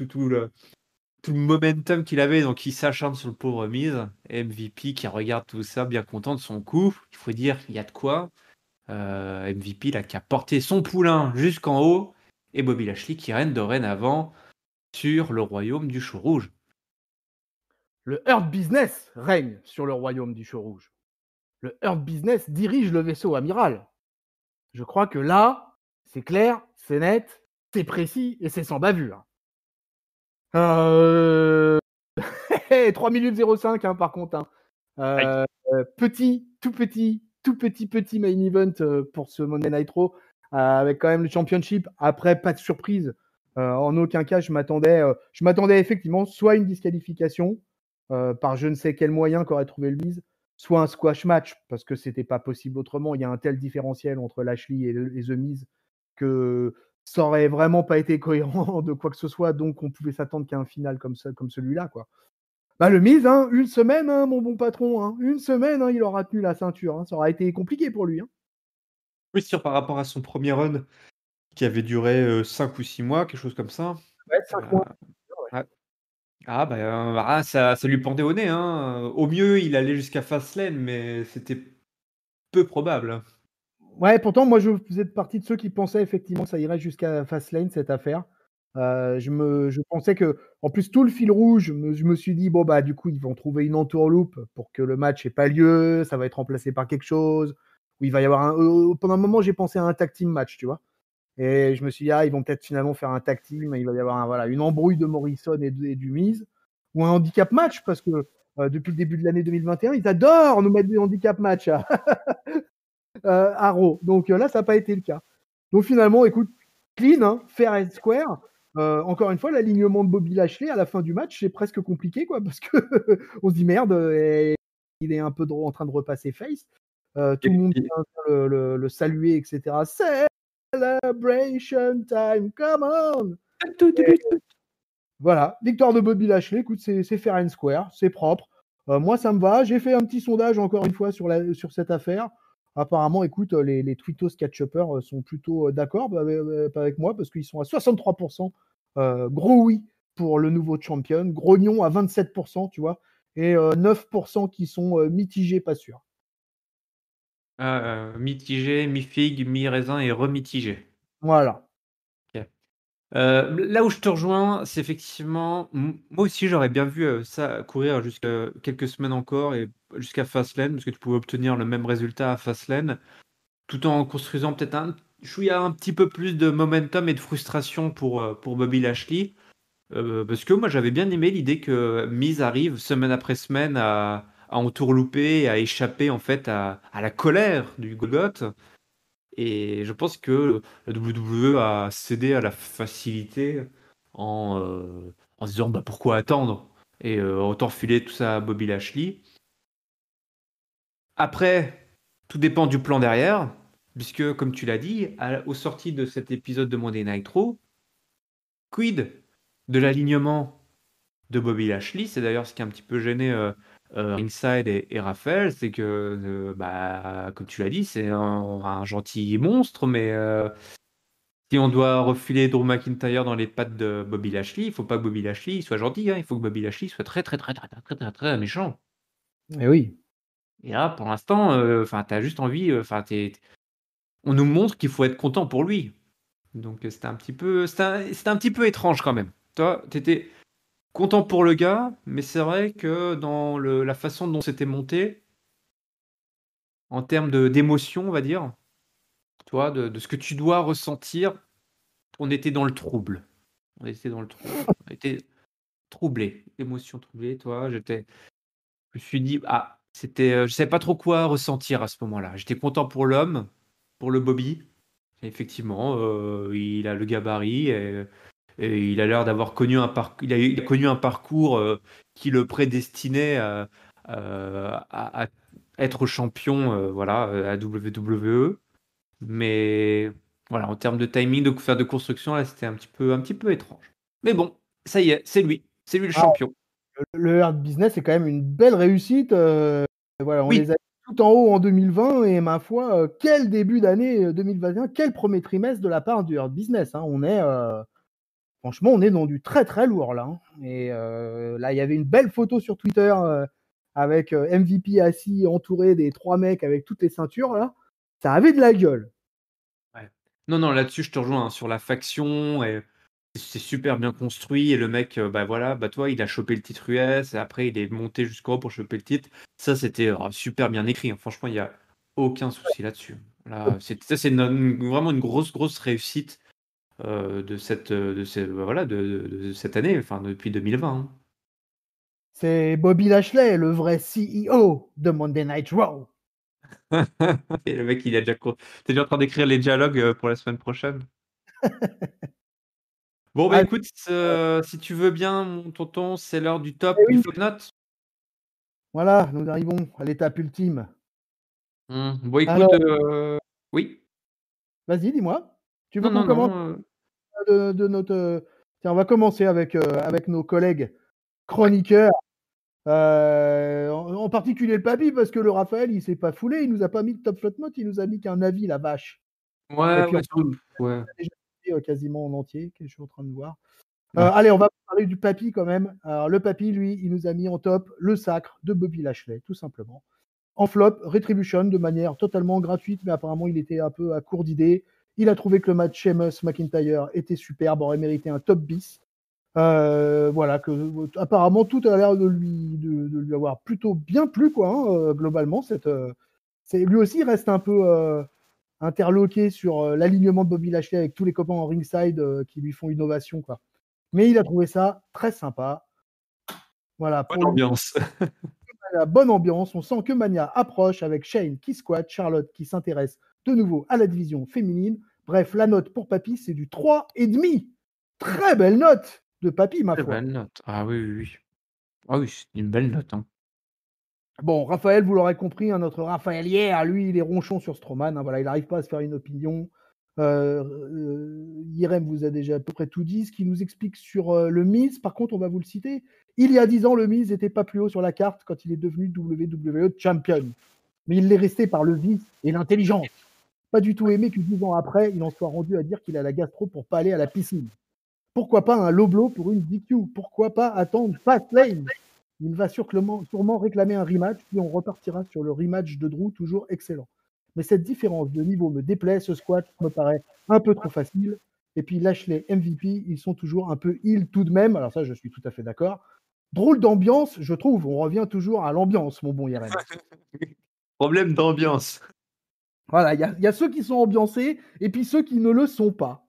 le momentum qu'il avait, donc il s'acharne sur le pauvre Miz. MVP qui regarde tout ça, bien content de son coup. Il faut dire qu'il y a de quoi. MVP là, qui a porté son poulain jusqu'en haut. Et Bobby Lashley qui règne dorénavant sur le royaume du chou rouge.
Le Hurt Business règne sur le royaume du Chou Rouge. Le Hurt Business dirige le vaisseau amiral. Je crois que là, c'est clair, c'est net, c'est précis et c'est sans bavure. 3 minutes 05, hein, par contre. Hein.
Aïe.
Petit, tout petit, tout petit main event pour ce Monday Night Raw, avec quand même le championship. Après, pas de surprise. En aucun cas, je m'attendais effectivement soit à une disqualification par je ne sais quel moyen qu'aurait trouvé le Miz, soit un squash match, parce que c'était pas possible autrement. Il y a un tel différentiel entre Lashley et The Miz que ça aurait vraiment pas été cohérent de quoi que ce soit, donc on pouvait s'attendre qu'à un final comme celui-là, quoi. Bah, le Miz, hein, une semaine, hein, mon bon patron, hein, une semaine, hein, il aura tenu la ceinture, hein, ça aurait été compliqué pour lui, hein.
Oui, sûr, par rapport à son premier run qui avait duré 5 ou 6 mois, quelque chose comme ça.
Ouais, 5 mois.
Ouais. Ah bah, ça lui pendait au nez, hein. Au mieux, il allait jusqu'à Fastlane, mais c'était peu probable.
Ouais, pourtant, moi, je faisais partie de ceux qui pensaient effectivement que ça irait jusqu'à Fastlane, cette affaire. Je pensais que, en plus, tout le fil rouge, je me suis dit, bon, bah, du coup, ils vont trouver une entourloupe pour que le match ait pas lieu, ça va être remplacé par quelque chose, où il va y avoir pendant un moment, j'ai pensé à un tag team match, tu vois. Et je me suis dit, ah, ils vont peut-être finalement faire un tag team, il va y avoir voilà, une embrouille de Morrison et du Miz, ou un handicap match, parce que depuis le début de l'année 2021, ils adorent nous mettre des handicap match à Raw. Donc là, ça n'a pas été le cas. Donc finalement, écoute, clean, hein, fair and square. Encore une fois, l'alignement de Bobby Lashley à la fin du match, c'est presque compliqué, quoi, parce que on se dit merde, il est un peu en train de repasser face. Tout le monde vient le saluer, etc. Celebration time, come on! Et voilà, victoire de Bobby Lashley, écoute, c'est fair and square, c'est propre. Moi, ça me va. J'ai fait un petit sondage, encore une fois, sur cette affaire. Apparemment, écoute, les Twittos Catch-Uppers sont plutôt d'accord avec moi, parce qu'ils sont à 63%. Gros oui pour le nouveau champion, gros non à 27%, tu vois, et 9% qui sont mitigés, pas sûrs.
Mitigé, mi-figue, mi-raisin et remitigé.
Voilà.
OK. Là où je te rejoins, c'est effectivement moi aussi j'aurais bien vu, ça courir jusque quelques semaines encore et jusqu'à Fastlane, parce que tu pouvais obtenir le même résultat à Fastlane, tout en construisant peut-être un chouïa un petit peu plus de momentum et de frustration pour Bobby Lashley. Parce que moi j'avais bien aimé l'idée que Miz arrive semaine après semaine à entourlouper, à échapper en fait à la colère du Golgoth. Et je pense que la WWE a cédé à la facilité en se disant bah, pourquoi attendre et autant filer tout ça à Bobby Lashley. Après, tout dépend du plan derrière, puisque comme tu l'as dit, aux sorties de cet épisode de Monday Night Raw, quid de l'alignement de Bobby Lashley? C'est d'ailleurs ce qui a un petit peu gêné Ringside et Raphaël, c'est que, bah, comme tu l'as dit, c'est un gentil monstre, mais si on doit refiler Drew McIntyre dans les pattes de Bobby Lashley, il faut pas que Bobby Lashley soit gentil, hein, il faut que Bobby Lashley soit très très très très très très très, très méchant.
Et oui.
Et là, pour l'instant, enfin, t'as juste envie, enfin, on nous montre qu'il faut être content pour lui. Donc c'était un petit peu étrange quand même. Toi, t'étais content pour le gars, mais c'est vrai que dans la façon dont c'était monté, en termes d'émotion, on va dire, tu vois, de ce que tu dois ressentir, on était dans le trouble. On était dans le trouble. On était troublé, émotion troublée, toi. Je me suis dit, ah, je savais pas trop quoi ressentir à ce moment-là. J'étais content pour l'homme, pour le Bobby. Et effectivement, il a le gabarit et il a l'air d'avoir connu il a connu un parcours qui le prédestinait à être champion, voilà, à WWE. Mais voilà, en termes de timing, de faire de construction, là, c'était un petit peu étrange. Mais bon, ça y est, c'est lui le champion.
Le Hurt Business, c'est quand même une belle réussite. Voilà, on
Oui,
les a tout en haut en 2020 et ma foi, quel début d'année 2021, quel premier trimestre de la part du Hurt Business, hein. Franchement, on est dans du très très lourd là, hein. Et là, il y avait une belle photo sur Twitter avec MVP assis entouré des 3 mecs avec toutes les ceintures là. Ça avait de la gueule.
ouais. Non, non, là-dessus, je te rejoins, hein, sur la faction, et c'est super bien construit. Et le mec, bah voilà, bah toi, il a chopé le titre US, et après, il est monté jusqu'au haut pour choper le titre. Ça, c'était super bien écrit, hein. Franchement, il n'y a aucun souci là-dessus. Là, ça, c'est vraiment une grosse, grosse réussite voilà, de cette année, enfin, depuis 2020, hein.
C'est Bobby Lashley, le vrai CEO de Monday Night Raw.
Et le mec, il a déjà t'es déjà en train d'écrire les dialogues, pour la semaine prochaine? Bon, bah,
Allez,
écoute, si tu veux bien, mon tonton, c'est l'heure du top
eh
du
oui,
flop note.
voilà, nous arrivons à l'étape ultime.
Bon, écoute,
Alors,
oui?
vas-y, dis-moi. Tu veux
Non,
qu'on
non, non,
commence de notre, tiens, on va commencer avec nos collègues
ouais.
chroniqueurs, en particulier le papy, parce que le Raphaël, il s'est pas foulé, il nous a pas mis de top flop note, il nous a mis qu'un avis, la vache. Et
Ouais,
puis
ouais,
on
ouais.
a déjà fait, quasiment en entier, que je suis en train de voir.
Ouais.
Allez, on va parler du papy quand même. Alors le papy, lui, il nous a mis en top le sacre de Bobby Lashley, tout simplement. En flop, Retribution de manière totalement gratuite, mais apparemment il était un peu à court d'idées. Il a trouvé que le match Sheamus-McIntyre était superbe, aurait mérité un top bis. Voilà, apparemment tout a l'air de lui avoir plutôt bien plu, quoi, hein, globalement. Lui aussi il reste un peu interloqué sur l'alignement de Bobby Lashley avec tous les copains en ringside qui lui font une ovation, quoi. Mais il a trouvé ça très sympa. Voilà,
Bonne
pour lui,
ambiance.
la bonne ambiance. On sent que Mania approche avec Shane qui squatte, Charlotte qui s'intéresse de nouveau à la division féminine. Bref, la note pour Papy, c'est du 3,5. Très belle note de Papy, ma
Très
foi.
belle note. Ah oui, oui, oui. Ah oui, c'est une belle note, hein.
Bon, Raphaël, vous l'aurez compris, hein, notre Raphaël hier, lui, il est ronchon sur Strowman. Hein, voilà, il n'arrive pas à se faire une opinion. Irem vous a déjà à peu près tout dit. Ce qui nous explique sur le Miz, par contre, on va vous le citer. Il y a 10 ans, le Miz n'était pas plus haut sur la carte quand il est devenu WWE Champion. Mais il l'est resté par le vice et l'intelligence. Pas du tout aimé que 10 ans après, il en soit rendu à dire qu'il a la gastro pour pas aller à la piscine. Pourquoi pas un low blow pour une DQ? Pourquoi pas attendre Fastlane? Il va sûrement réclamer un rematch, puis on repartira sur le rematch de Drew, toujours excellent. Mais cette différence de niveau me déplaît, ce squat me paraît un peu trop facile. Et puis Lashley, MVP, ils sont toujours un peu heal tout de même. Alors ça, je suis tout à fait d'accord. Drôle d'ambiance, je trouve. On revient toujours à l'ambiance, mon bon Irem.
Problème d'ambiance.
Voilà, il y a ceux qui sont ambiancés et puis ceux qui ne le sont pas.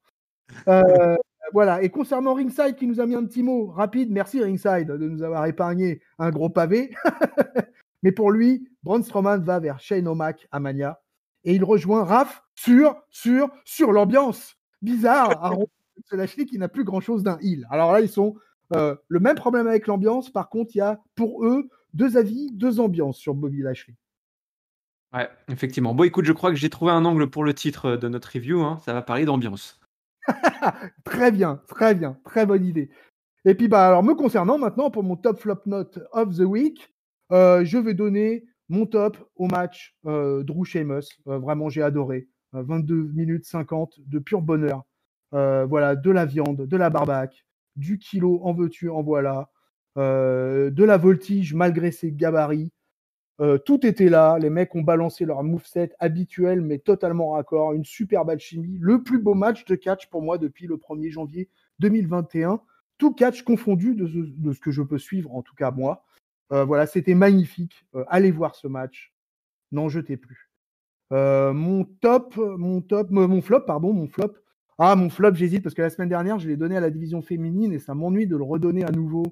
Euh, voilà. Et concernant Ringside qui nous a mis un petit mot rapide, merci Ringside de nous avoir épargné un gros pavé. Mais pour lui, Braun Strowman va vers Shane O'Mac à Mania et il rejoint Raph sur l'ambiance. Bizarre, c'est Lashley qui n'a plus grand chose d'un heel. Alors là, ils sont le même problème avec l'ambiance. Par contre, il y a pour eux deux avis, deux ambiances sur Bobby Lashley.
Ouais, effectivement. Bon, écoute, je crois que j'ai trouvé un angle pour le titre, de notre review, hein. Ça va parler d'ambiance.
Très bien, très bien, très bonne idée. Et puis, bah, alors, me concernant maintenant, pour mon top flop note of the week, je vais donner mon top au match Drew Sheamus. Vraiment, j'ai adoré. 22 minutes 50 de pur bonheur. Voilà, de la viande, de la barbaque, du kilo, en veux-tu, en voilà. De la voltige malgré ses gabarits. Tout était là. Les mecs ont balancé leur moveset habituel, mais totalement raccord. Une superbe alchimie. Le plus beau match de catch pour moi depuis le 1er janvier 2021. Tout catch confondu de ce que je peux suivre, en tout cas moi. Voilà, c'était magnifique. Allez voir ce match. N'en jetez plus. Mon flop, pardon, mon flop. Ah, mon flop, j'hésite parce que la semaine dernière, je l'ai donné à la division féminine et ça m'ennuie de le redonner à nouveau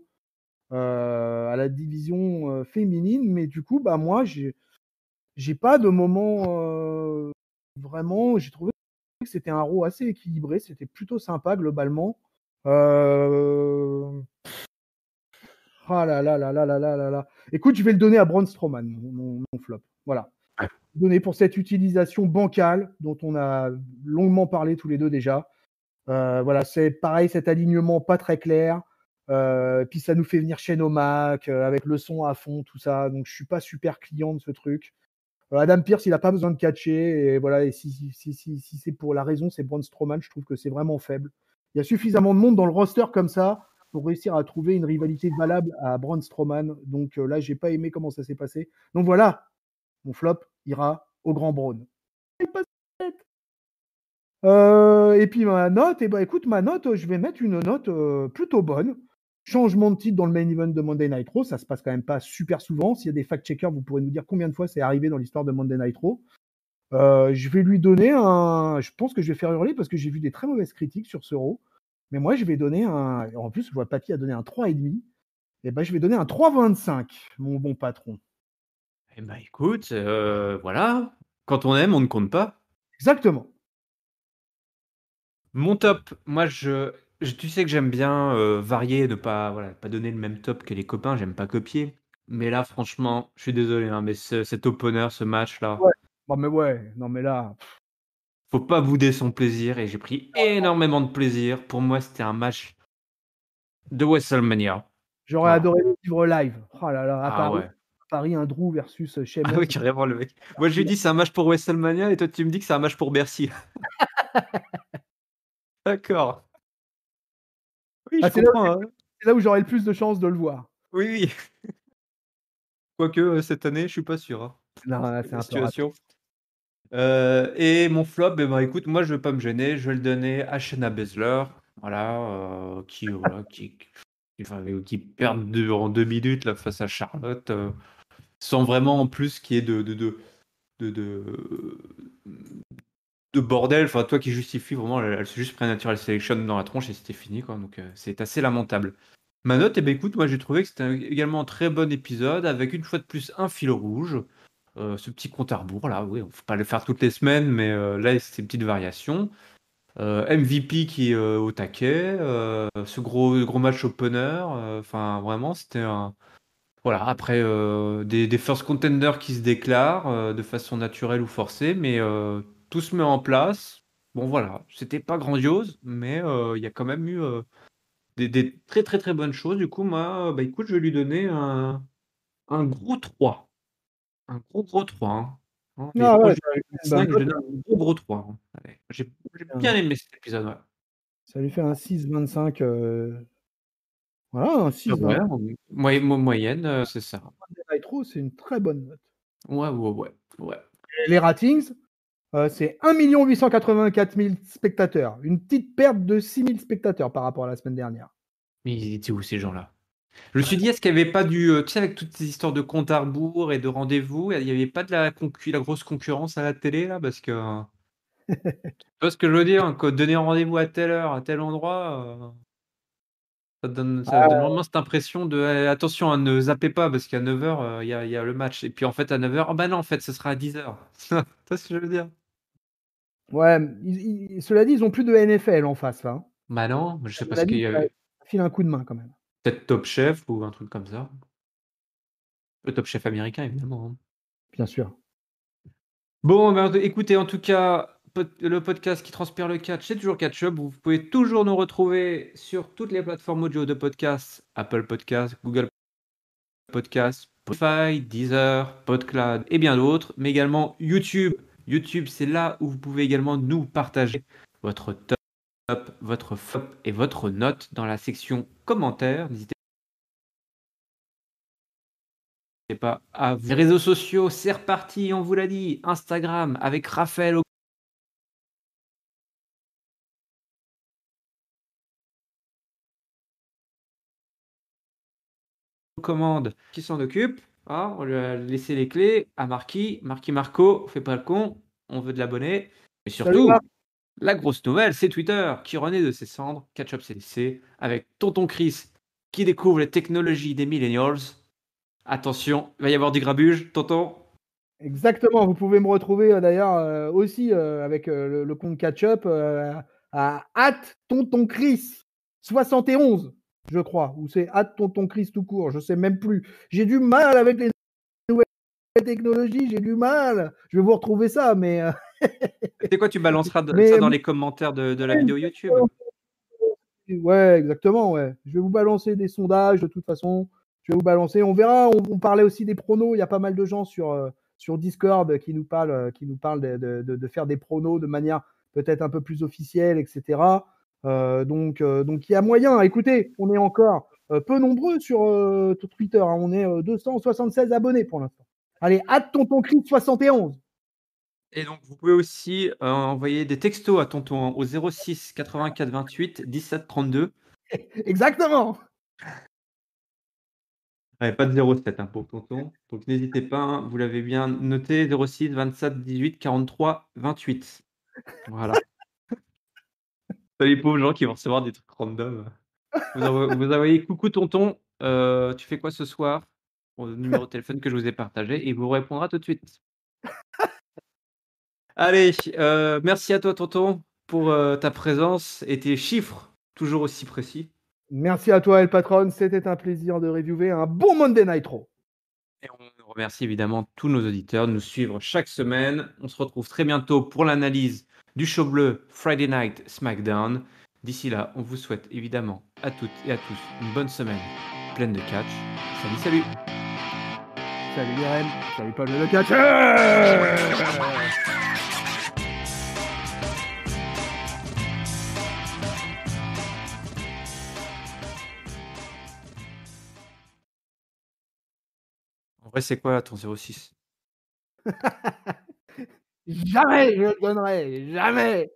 à la division féminine. Mais du coup, bah, moi, j'ai pas de moment vraiment. J'ai trouvé que c'était un Raw assez équilibré. C'était plutôt sympa globalement. Euh... Ah là là là là là là là là. Écoute, je vais le donner à Braun Strowman, mon flop. Voilà.
Ouais.
Donné pour cette utilisation bancale dont on a longuement parlé tous les deux déjà. Voilà, c'est pareil, cet alignement pas très clair. Puis ça nous fait venir chez Nomac avec le son à fond, tout ça. Donc je suis pas super client de ce truc. Adam Pearce, il n'a pas besoin de catcher. Et voilà, et si c'est pour la raison, c'est Braun Strowman, je trouve que c'est vraiment faible. Il y a suffisamment de monde dans le roster comme ça pour réussir à trouver une rivalité valable à Braun Strowman. Donc là, j'ai pas aimé comment ça s'est passé. Donc voilà, mon flop ira au grand Braun. Et puis ma note, écoute, ma note, je vais mettre une note plutôt bonne. Changement de titre dans le main event de Monday Night Raw, ça se passe quand même pas super souvent. S'il y a des fact-checkers, vous pourrez nous dire combien de fois c'est arrivé dans l'histoire de Monday Night Raw. Je vais lui donner un. Je pense que je vais faire hurler parce que j'ai vu des très mauvaises critiques sur ce Raw. Mais moi, je vais donner un. En plus, je vois Papy a donné un 3,5. Et ben, je vais donner un 3,25, mon bon patron.
Eh ben, écoute, voilà, quand on aime, on ne compte pas.
Exactement.
Mon top, moi tu sais que j'aime bien, varier, ne pas voilà, pas donner le même top que les copains, j'aime pas copier. Mais là, franchement, je suis désolé, hein, mais cet opener, ce match-là,
Ouais. Bon, mais ouais, non, mais là,
faut pas bouder son plaisir et j'ai pris énormément de plaisir. Pour moi, c'était un match de WrestleMania.
j'aurais
Voilà.
adoré le vivre live. Oh là là,
Ah ouais.
À Paris, un Drew versus
Ah oui,
Sheamus.
carrément le mec. Moi, je lui dis: «C'est un match pour WrestleMania» et toi, tu me dis que c'est un match pour Bercy. D'accord. Oui,
Ah,
je comprends, hein.
c'est là où j'aurais le plus de chances de le voir.
Oui, oui. Quoique, cette année, je suis pas sûr, hein,
Non, là,
vu
c'est
la
un peu raté.
situation. Et mon flop, eh ben, écoute, moi, je vais pas me gêner, je vais le donner à Shayna Baszler, voilà, voilà, enfin, qui perd en 2 minutes, là, face à Charlotte, sans vraiment, en plus, qu'il y ait de de de bordel. Enfin, toi qui justifie vraiment, elle s'est juste pris un natural selection dans la tronche et c'était fini, quoi, donc c'est assez lamentable. Ma note, eh ben, écoute, moi, j'ai trouvé que c'était également un très bon épisode avec, une fois de plus, un fil rouge. Ce petit compte à rebours là, oui, on ne faut pas le faire toutes les semaines, mais là, c'est une petite variation. MVP qui est, au taquet, ce gros match opener, enfin vraiment c'était un voilà, après, des first contenders qui se déclarent, de façon naturelle ou forcée, mais tout se met en place. Bon voilà, c'était pas grandiose, mais il y a quand même eu, des très, très, très bonnes choses. Du coup, moi, bah, écoute, je vais lui donner un gros 3. Un gros, gros 3, hein. Hein, il est
Ah ouais,
proche
ça lui
du
fait une bonne
5, je
note,
donne un gros, gros 3, hein. Allez, j'ai bien
hein.
aimé cet épisode, ouais.
Ça lui fait un 6,25, voilà, un
Ouais,
6,25.
moyenne, c'est ça.
Monday Nitro, c'est une très bonne note.
Ouais, ouais, ouais, ouais.
Et les ratings, c'est 1 884 000 spectateurs. Une petite perte de 6 000 spectateurs par rapport à la semaine dernière.
Mais ils étaient où ces gens-là? Je me suis dit: «Est-ce qu'il y avait pas tu sais, avec toutes ces histoires de compte à rebours et de rendez-vous, il y avait pas de la grosse concurrence à la télé là?» Parce que, tu vois ce que je veux dire? Que donner rendez-vous à telle heure, à tel endroit, ça donne vraiment cette impression de: «Eh attention, hein, ne zappez pas parce qu'à 9h, il y a le match» et puis en fait à 9h: «Ah bah non, en fait, ce sera à 10h». Tu vois ce que je veux dire?
Ouais, cela dit, ils ont plus de NFL en face là, hein.
Bah non, je sais
À
pas
mon
ce qu'il
avis,
y
ça
avait.
file un coup de main quand même.
Peut-être Top Chef ou un truc comme ça. Le Top Chef américain évidemment, hein.
Bien sûr.
Bon, ben, écoutez, en tout cas, le podcast qui transpire le catch, c'est toujours Catch Up. Vous pouvez toujours nous retrouver sur toutes les plateformes audio de podcast, Apple Podcasts, Google Podcasts, Spotify, Deezer, PodCloud et bien d'autres, mais également YouTube. YouTube, c'est là où vous pouvez également nous partager votre top, votre flop et votre note dans la section commentaires. N'hésitez pas à les réseaux sociaux, c'est reparti, on vous l'a dit, Instagram avec Raphaël commande qui s'en occupe. Ah, on lui a laissé les clés à Marquis. Marquis Marco, fais pas le con, on veut de l'abonné. Et
Salut
surtout,
Marc.
la grosse nouvelle, c'est Twitter qui renaît de ses cendres, Catch Up CDC, avec Tonton Chris qui découvre les technologies des millennials. Attention, il va y avoir du grabuge, tonton.
Exactement, vous pouvez me retrouver, d'ailleurs, aussi, avec, le compte Catch-up, à @tontonchris71, je crois, ou c'est @tontonchris tout court, je sais même plus. J'ai du mal avec les nouvelles technologies, j'ai du mal. Je vais vous retrouver ça,
Tu sais quoi, tu balanceras ça
mais
dans les commentaires de la vidéo YouTube.
ouais, exactement, ouais. Je vais vous balancer des sondages de toute façon. Je vais vous balancer. On verra. On parlait aussi des pronos. Il y a pas mal de gens sur Discord qui nous parlent de faire des pronos de manière peut-être un peu plus officielle, etc. Donc il y a moyen. Écoutez, on est encore peu nombreux sur Twitter, hein. On est 276 abonnés pour l'instant. Allez, hâte tonton Chris 71.
Et donc, vous pouvez aussi envoyer des textos à tonton hein, au 06 84 28 17 32.
Exactement.
Ouais, pas de 0,7 hein, pour tonton. Donc n'hésitez pas, hein, vous l'avez bien noté, 06 27 18 43 28. Voilà. C'est les pauvres gens qui vont recevoir des trucs random. Vous envoyez coucou tonton, tu fais quoi ce soir? au numéro de téléphone que je vous ai partagé et il vous répondra tout de suite. Allez, merci à toi tonton pour, ta présence et tes chiffres toujours aussi précis.
Merci à toi, El Patron. C'était un plaisir de reviewer un bon Monday Night Raw.
Et on remercie évidemment tous nos auditeurs de nous suivre chaque semaine. On se retrouve très bientôt pour l'analyse du show bleu Friday Night SmackDown. D'ici là, on vous souhaite évidemment à toutes et à tous une bonne semaine pleine de catch. Salut, salut!
Salut Irène. Salut Pablo le catcheur.
En vrai, c'est quoi ton 06?
Jamais je le donnerai, jamais.